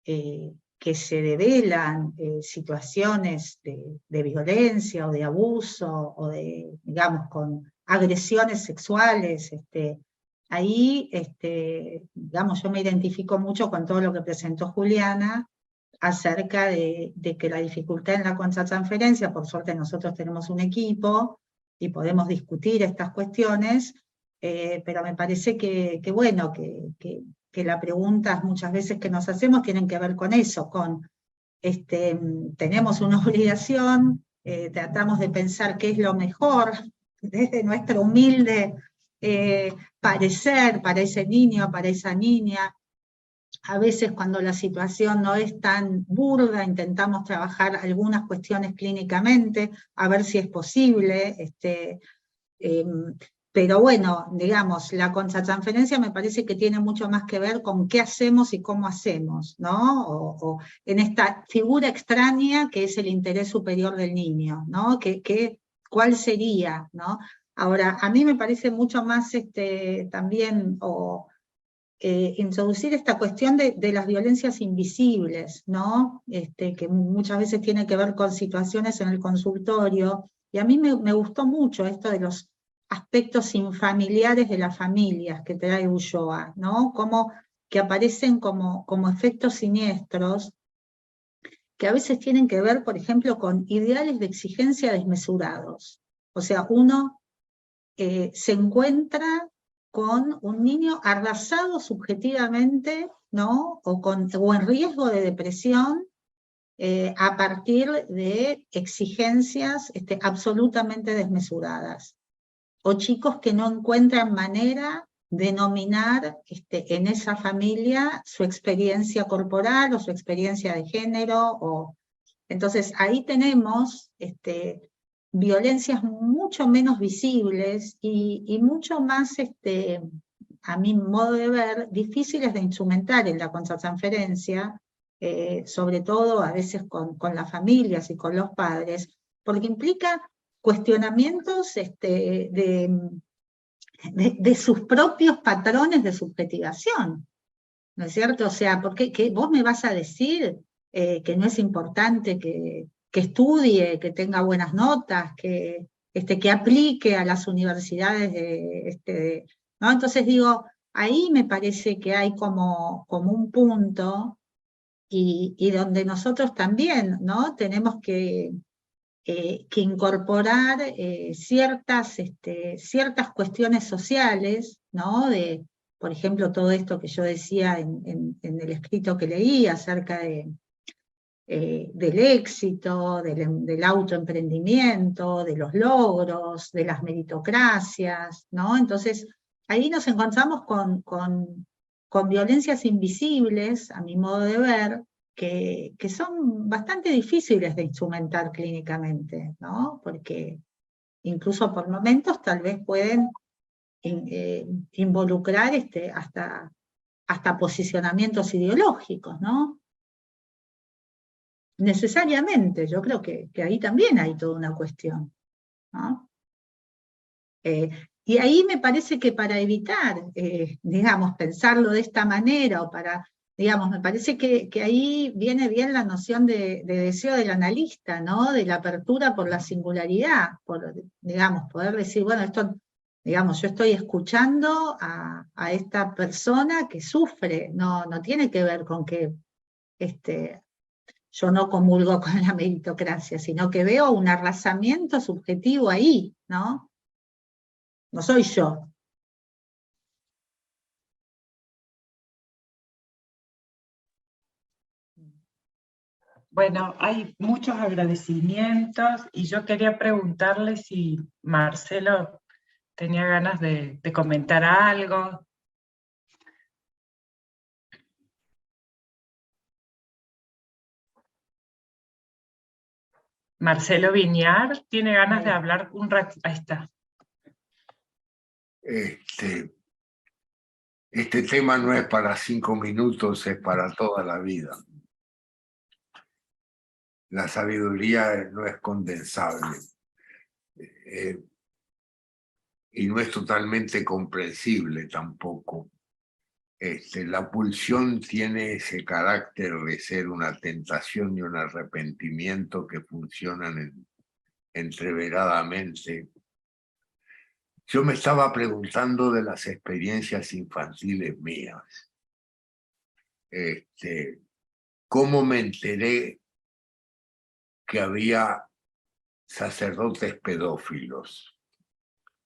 Que se develan situaciones de violencia o de abuso o de, digamos, con agresiones sexuales. Ahí, digamos, yo me identifico mucho con todo lo que presentó Juliana acerca de que la dificultad en la contratransferencia, por suerte nosotros tenemos un equipo y podemos discutir estas cuestiones, pero me parece que bueno, que las preguntas muchas veces que nos hacemos tienen que ver con eso, con tenemos una obligación, tratamos de pensar qué es lo mejor desde nuestro humilde parecer para ese niño, para esa niña. A veces cuando la situación no es tan burda, intentamos trabajar algunas cuestiones clínicamente, a ver si es posible, Pero bueno, digamos, la contratransferencia me parece que tiene mucho más que ver con qué hacemos y cómo hacemos, ¿no? O en esta figura extraña que es el interés superior del niño, ¿no? ¿Cuál sería, ¿no? Ahora, a mí me parece mucho más también introducir esta cuestión de las violencias invisibles, ¿no? Que muchas veces tiene que ver con situaciones en el consultorio, y a mí me gustó mucho esto de los aspectos infamiliares de las familias que trae Ulloa, ¿no? Como que aparecen como efectos siniestros, que a veces tienen que ver, por ejemplo, con ideales de exigencia desmesurados. O sea, uno se encuentra con un niño arrasado subjetivamente, ¿no? O en riesgo de depresión, a partir de exigencias absolutamente desmesuradas. O chicos que no encuentran manera de nominar en esa familia su experiencia corporal o su experiencia de género. Entonces ahí tenemos violencias mucho menos visibles y mucho más, a mi modo de ver, difíciles de instrumentar en la contratransferencia, sobre todo a veces con las familias y con los padres, porque implica cuestionamientos de sus propios patrones de subjetivación, ¿no es cierto? O sea, ¿por qué vos me vas a decir que no es importante que estudie, que tenga buenas notas, que aplique a las universidades ¿no? Entonces digo, ahí me parece que hay como un punto y donde nosotros también, ¿no? Tenemos que incorporar ciertas cuestiones sociales, ¿no? Por ejemplo, todo esto que yo decía en el escrito que leí acerca del éxito, del autoemprendimiento, de los logros, de las meritocracias, ¿no? Entonces, ahí nos encontramos con violencias invisibles, a mi modo de ver, que son bastante difíciles de instrumentar clínicamente, ¿no? Porque incluso por momentos tal vez pueden involucrar hasta posicionamientos ideológicos, ¿no? Necesariamente, yo creo que ahí también hay toda una cuestión, ¿no? Y ahí me parece que para evitar, digamos, pensarlo de esta manera, digamos, me parece que ahí viene bien la noción de deseo del analista, ¿no? De la apertura por la singularidad, digamos, poder decir, bueno, esto, digamos, yo estoy escuchando a esta persona que sufre, no tiene que ver con que yo no comulgo con la meritocracia, sino que veo un arrasamiento subjetivo ahí, ¿no? No soy yo. Bueno, hay muchos agradecimientos y yo quería preguntarle si Marcelo tenía ganas de comentar algo. Marcelo Viñar tiene ganas de hablar un rato. Ahí está. Este tema no es para 5 minutos, es para toda la vida. La sabiduría no es condensable y no es totalmente comprensible tampoco. La pulsión tiene ese carácter de ser una tentación y un arrepentimiento que funcionan entreveradamente. Yo me estaba preguntando de las experiencias infantiles mías. ¿Cómo me enteré que había sacerdotes pedófilos?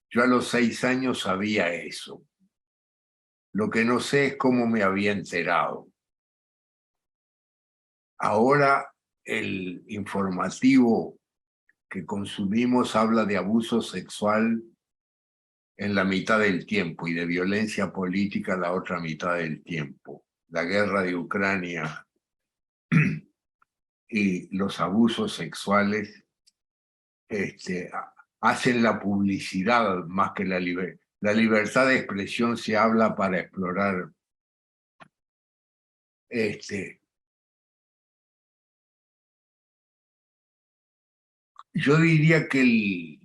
Yo a los 6 años sabía eso. Lo que no sé es cómo me había enterado. Ahora el informativo que consumimos habla de abuso sexual en la mitad del tiempo y de violencia política la otra mitad del tiempo. La guerra de Ucrania y los abusos sexuales hacen la publicidad más que la libertad. La libertad de expresión se habla para explorar yo diría que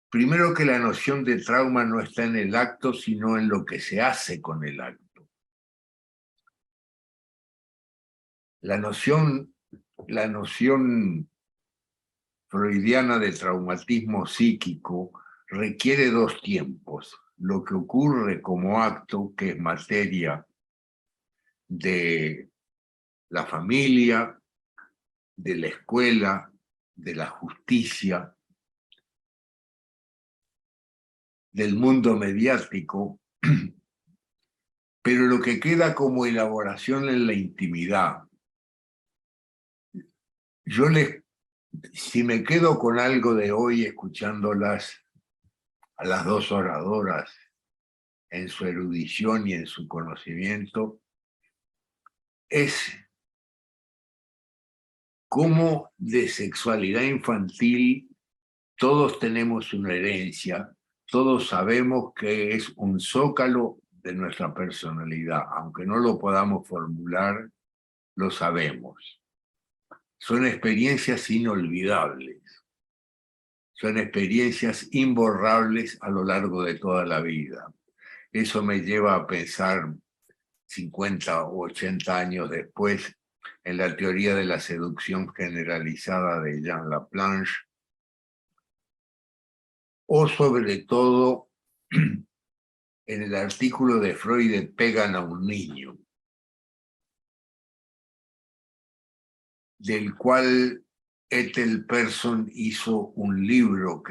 primero que la noción de trauma no está en el acto, sino en lo que se hace con el acto. La noción freudiana de traumatismo psíquico requiere dos tiempos: lo que ocurre como acto, que es materia de la familia, de la escuela, de la justicia, del mundo mediático, pero lo que queda como elaboración en la intimidad. Si me quedo con algo de hoy escuchándolas a las dos oradoras en su erudición y en su conocimiento, es cómo de sexualidad infantil todos tenemos una herencia, todos sabemos que es un zócalo de nuestra personalidad, aunque no lo podamos formular, lo sabemos. Son experiencias inolvidables, son experiencias imborrables a lo largo de toda la vida. Eso me lleva a pensar 50 o 80 años después en la teoría de la seducción generalizada de Jean Laplanche, o sobre todo en el artículo de Freud de Pegan a un niño, del cual Ethel Persson hizo un libro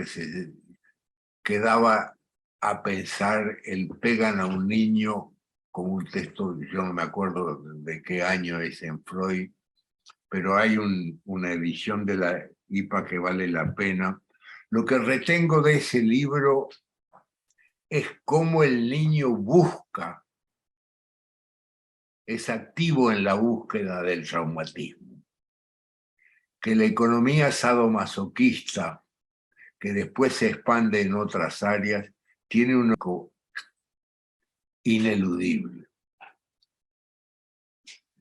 que daba a pensar el Pegan a un niño como un texto, yo no me acuerdo de qué año es en Freud, pero hay una edición de la IPA que vale la pena. Lo que retengo de ese libro es cómo el niño busca, es activo en la búsqueda del traumatismo. Que la economía sadomasoquista, que después se expande en otras áreas, tiene un eco ineludible.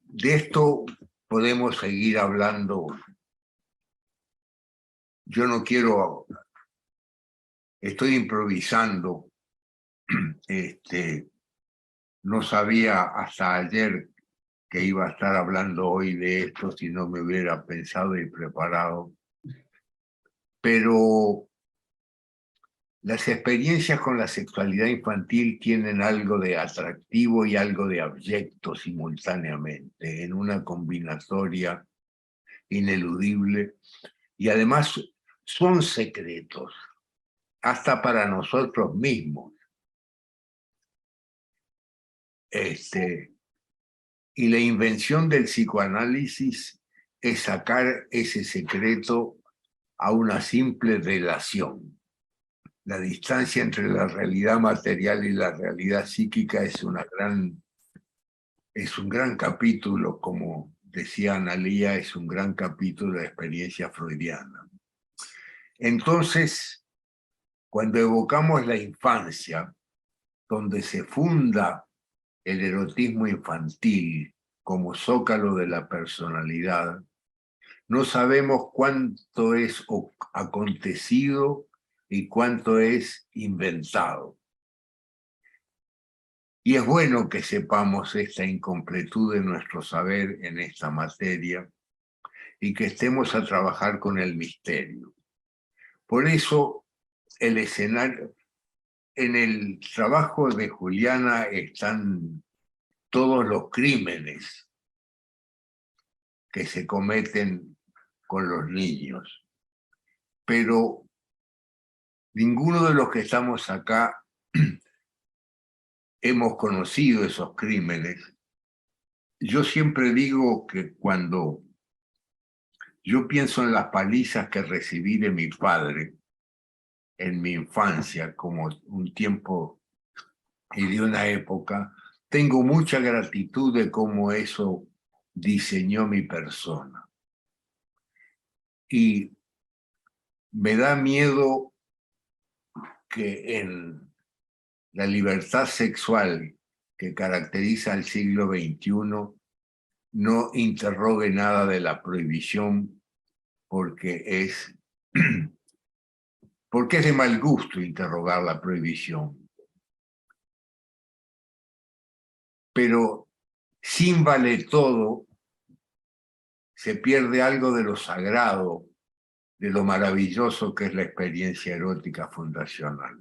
De esto podemos seguir hablando. Yo no quiero, estoy improvisando. No sabía hasta ayer que iba a estar hablando hoy de esto si no me hubiera pensado y preparado. Pero las experiencias con la sexualidad infantil tienen algo de atractivo y algo de abyecto simultáneamente, en una combinatoria ineludible, y además son secretos, hasta para nosotros mismos. Y la invención del psicoanálisis es sacar ese secreto a una simple relación. La distancia entre la realidad material y la realidad psíquica es un gran capítulo, como decía Analía, es un gran capítulo de experiencia freudiana. Entonces, cuando evocamos la infancia, donde se funda el erotismo infantil como zócalo de la personalidad, no sabemos cuánto es acontecido y cuánto es inventado. Y es bueno que sepamos esta incompletud de nuestro saber en esta materia y que estemos a trabajar con el misterio. Por eso, el escenario, en el trabajo de Juliana están todos los crímenes que se cometen con los niños, pero ninguno de los que estamos acá hemos conocido esos crímenes. Yo siempre digo que cuando yo pienso en las palizas que recibí de mi padre en mi infancia, como un tiempo y de una época, tengo mucha gratitud de cómo eso diseñó mi persona. Y me da miedo que en la libertad sexual que caracteriza al siglo XXI no interrogue nada de la prohibición porque es de mal gusto interrogar la prohibición. Pero sin vale todo, se pierde algo de lo sagrado, de lo maravilloso que es la experiencia erótica fundacional.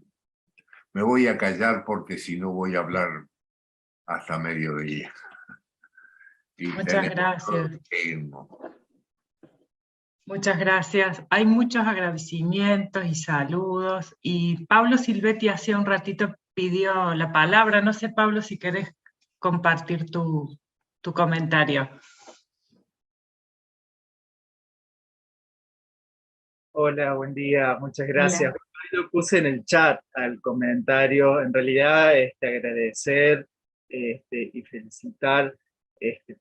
Me voy a callar porque si no voy a hablar hasta mediodía. Y Muchas gracias. que irnos. Muchas gracias. Hay muchos agradecimientos y saludos. Y Pablo Silvetti hace un ratito pidió la palabra. No sé, Pablo, si querés compartir tu comentario. Hola, buen día, muchas gracias. Hola. Lo puse en el chat al comentario. En realidad, agradecer y felicitar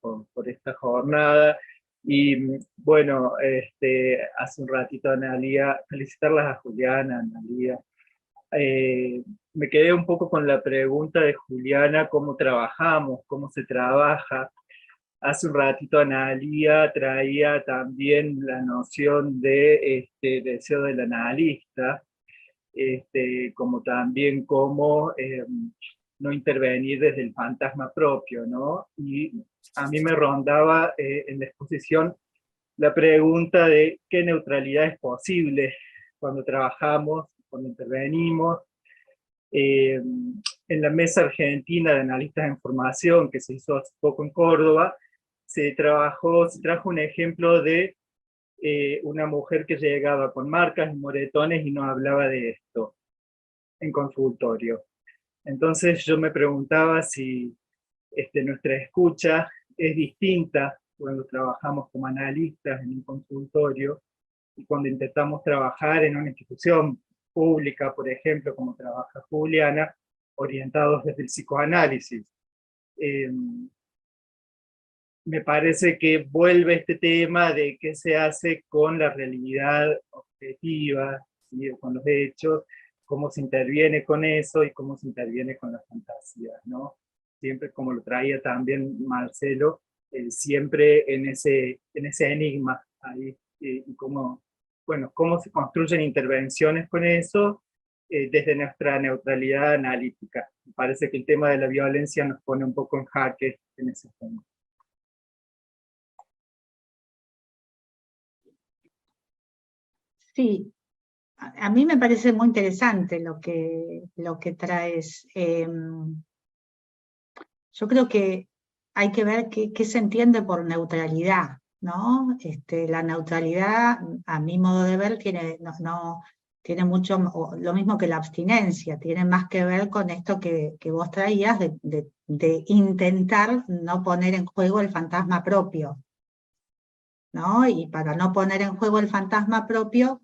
por esta jornada. Y bueno, hace un ratito, Analía, felicitarlas a Juliana, Analía. Me quedé un poco con la pregunta de Juliana, cómo trabajamos, cómo se trabaja. Hace un ratito Analía traía también la noción de deseo del analista, como también cómo no intervenir desde el fantasma propio, ¿no? Y a mí me rondaba en la exposición la pregunta de qué neutralidad es posible cuando trabajamos, cuando intervenimos. En la Mesa Argentina de Analistas de Información, que se hizo hace poco en Córdoba, se trajo un ejemplo de una mujer que llegaba con marcas y moretones y no hablaba de esto en consultorio. Entonces yo me preguntaba si nuestra escucha es distinta cuando trabajamos como analistas en un consultorio y cuando intentamos trabajar en una institución pública, por ejemplo, como trabaja Juliana, orientados desde el psicoanálisis. Me parece que vuelve este tema de qué se hace con la realidad objetiva, ¿sí? Con los hechos, cómo se interviene con eso y cómo se interviene con las fantasías, ¿no? Siempre, como lo traía también Marcelo, siempre en ese enigma ahí, y cómo se construyen intervenciones con eso desde nuestra neutralidad analítica. Me parece que el tema de la violencia nos pone un poco en jaque en ese tema. Sí, a mí me parece muy interesante lo que traes. Yo creo que hay que ver qué se entiende por neutralidad, ¿no? La neutralidad, a mi modo de ver, tiene mucho, lo mismo que la abstinencia, tiene más que ver con esto que vos traías, de intentar no poner en juego el fantasma propio, ¿no? Y para no poner en juego el fantasma propio,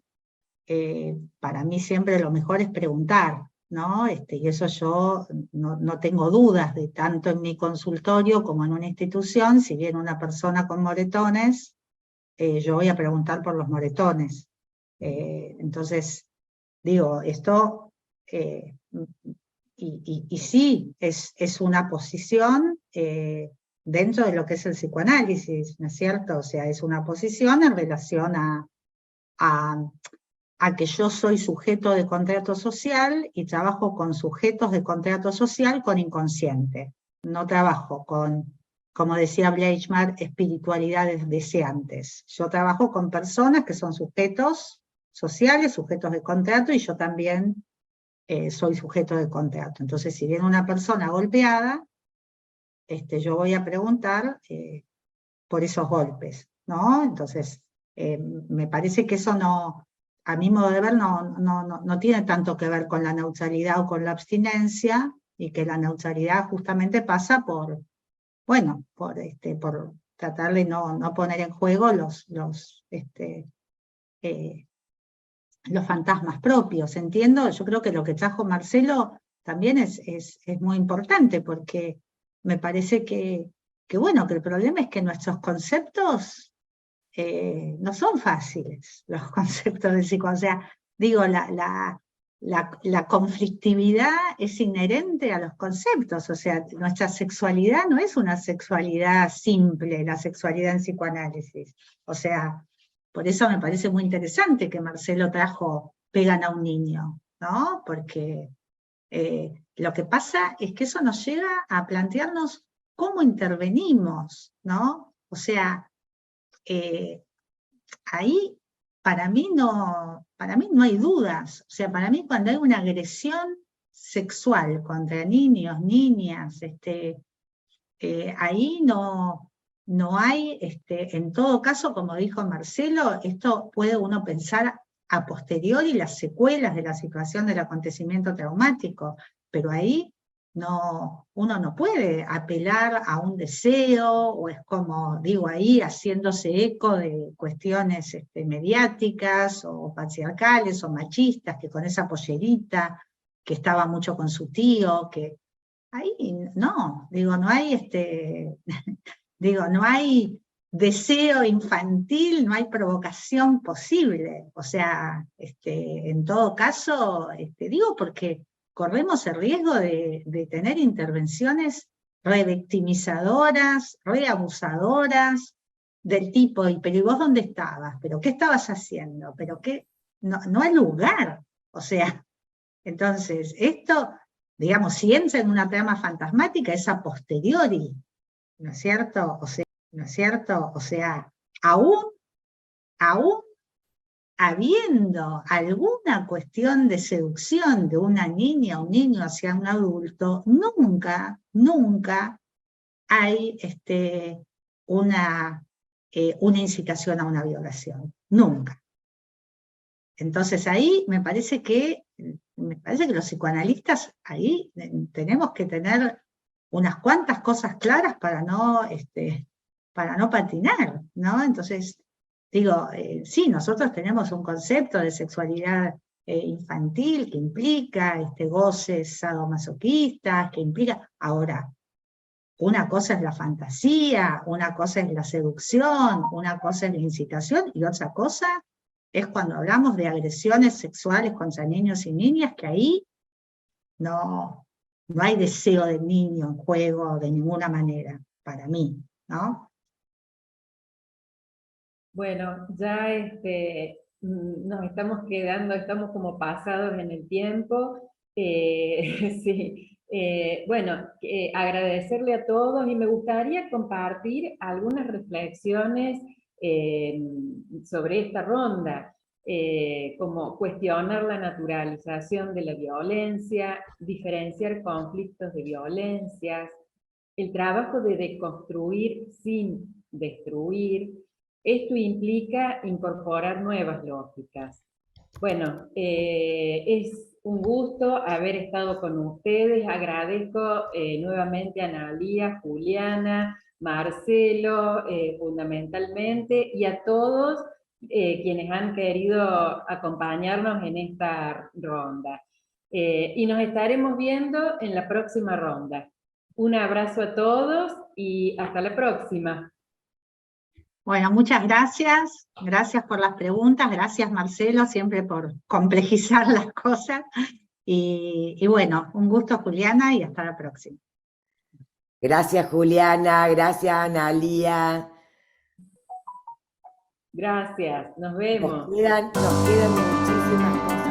para mí siempre lo mejor es preguntar, ¿no? Y eso yo no tengo dudas de tanto en mi consultorio como en una institución. Si viene una persona con moretones, yo voy a preguntar por los moretones. Entonces, digo, esto, y sí, es una posición dentro de lo que es el psicoanálisis, ¿no es cierto? O sea, es una posición en relación a que yo soy sujeto de contrato social y trabajo con sujetos de contrato social con inconsciente. No trabajo con, como decía Bleichmar, espiritualidades deseantes. Yo trabajo con personas que son sujetos sociales, sujetos de contrato, y yo también soy sujeto de contrato. Entonces, si viene una persona golpeada, yo voy a preguntar por esos golpes, ¿no? Entonces, me parece que eso no, a mi modo de ver, no tiene tanto que ver con la neutralidad o con la abstinencia, y que la neutralidad justamente pasa por tratar de no poner en juego los fantasmas propios. Entiendo, yo creo que lo que trajo Marcelo también es muy importante, porque me parece que el problema es que nuestros conceptos no son fáciles, los conceptos de psico. O sea, digo, la la conflictividad es inherente a los conceptos, o sea, nuestra sexualidad no es una sexualidad simple, la sexualidad en psicoanálisis. O sea, por eso me parece muy interesante que Marcelo trajo Pegan a un niño, ¿no? Porque lo que pasa es que eso nos lleva a plantearnos cómo intervenimos, ¿no? O sea, ahí para mí no hay dudas. O sea, para mí cuando hay una agresión sexual contra niños, niñas, ahí no hay, en todo caso, como dijo Marcelo, esto puede uno pensar a posteriori las secuelas de la situación del acontecimiento traumático, pero ahí uno no puede apelar a un deseo, o es como, digo ahí, haciéndose eco de cuestiones mediáticas, o patriarcales, o machistas, que con esa pollerita, que estaba mucho con su tío, que ahí no, digo, no hay digo, no hay deseo infantil, no hay provocación posible. O sea, en todo caso, digo porque corremos el riesgo de tener intervenciones revictimizadoras, reabusadoras, del tipo, pero ¿y vos dónde estabas? ¿Pero qué estabas haciendo? ¿Pero qué? No hay lugar. O sea, entonces, esto, digamos, si entra en una trama fantasmática, es a posteriori, ¿no es cierto? O sea, aún habiendo alguna cuestión de seducción de una niña o un niño hacia un adulto, nunca hay una incitación a una violación. Nunca. Entonces ahí me parece que los psicoanalistas ahí tenemos que tener unas cuantas cosas claras para no patinar, ¿no? Entonces, digo, sí, nosotros tenemos un concepto de sexualidad infantil que implica goces sadomasoquistas, que implica, ahora, una cosa es la fantasía, una cosa es la seducción, una cosa es la incitación, y otra cosa es cuando hablamos de agresiones sexuales contra niños y niñas, que ahí no hay deseo del niño en juego de ninguna manera, para mí, ¿no? Bueno, ya nos estamos quedando, estamos como pasados en el tiempo. Sí. Bueno, agradecerle a todos y me gustaría compartir algunas reflexiones sobre esta ronda, como cuestionar la naturalización de la violencia, diferenciar conflictos de violencias, el trabajo de deconstruir sin destruir. Esto implica incorporar nuevas lógicas. Bueno, es un gusto haber estado con ustedes. Agradezco nuevamente a Analía, Juliana, Marcelo, fundamentalmente, y a todos quienes han querido acompañarnos en esta ronda. Y nos estaremos viendo en la próxima ronda. Un abrazo a todos y hasta la próxima. Bueno, muchas gracias. Gracias por las preguntas. Gracias, Marcelo, siempre por complejizar las cosas. Y bueno, un gusto, Juliana, y hasta la próxima. Gracias, Juliana. Gracias, Analía. Gracias, nos vemos. Nos quedan muchísimas cosas.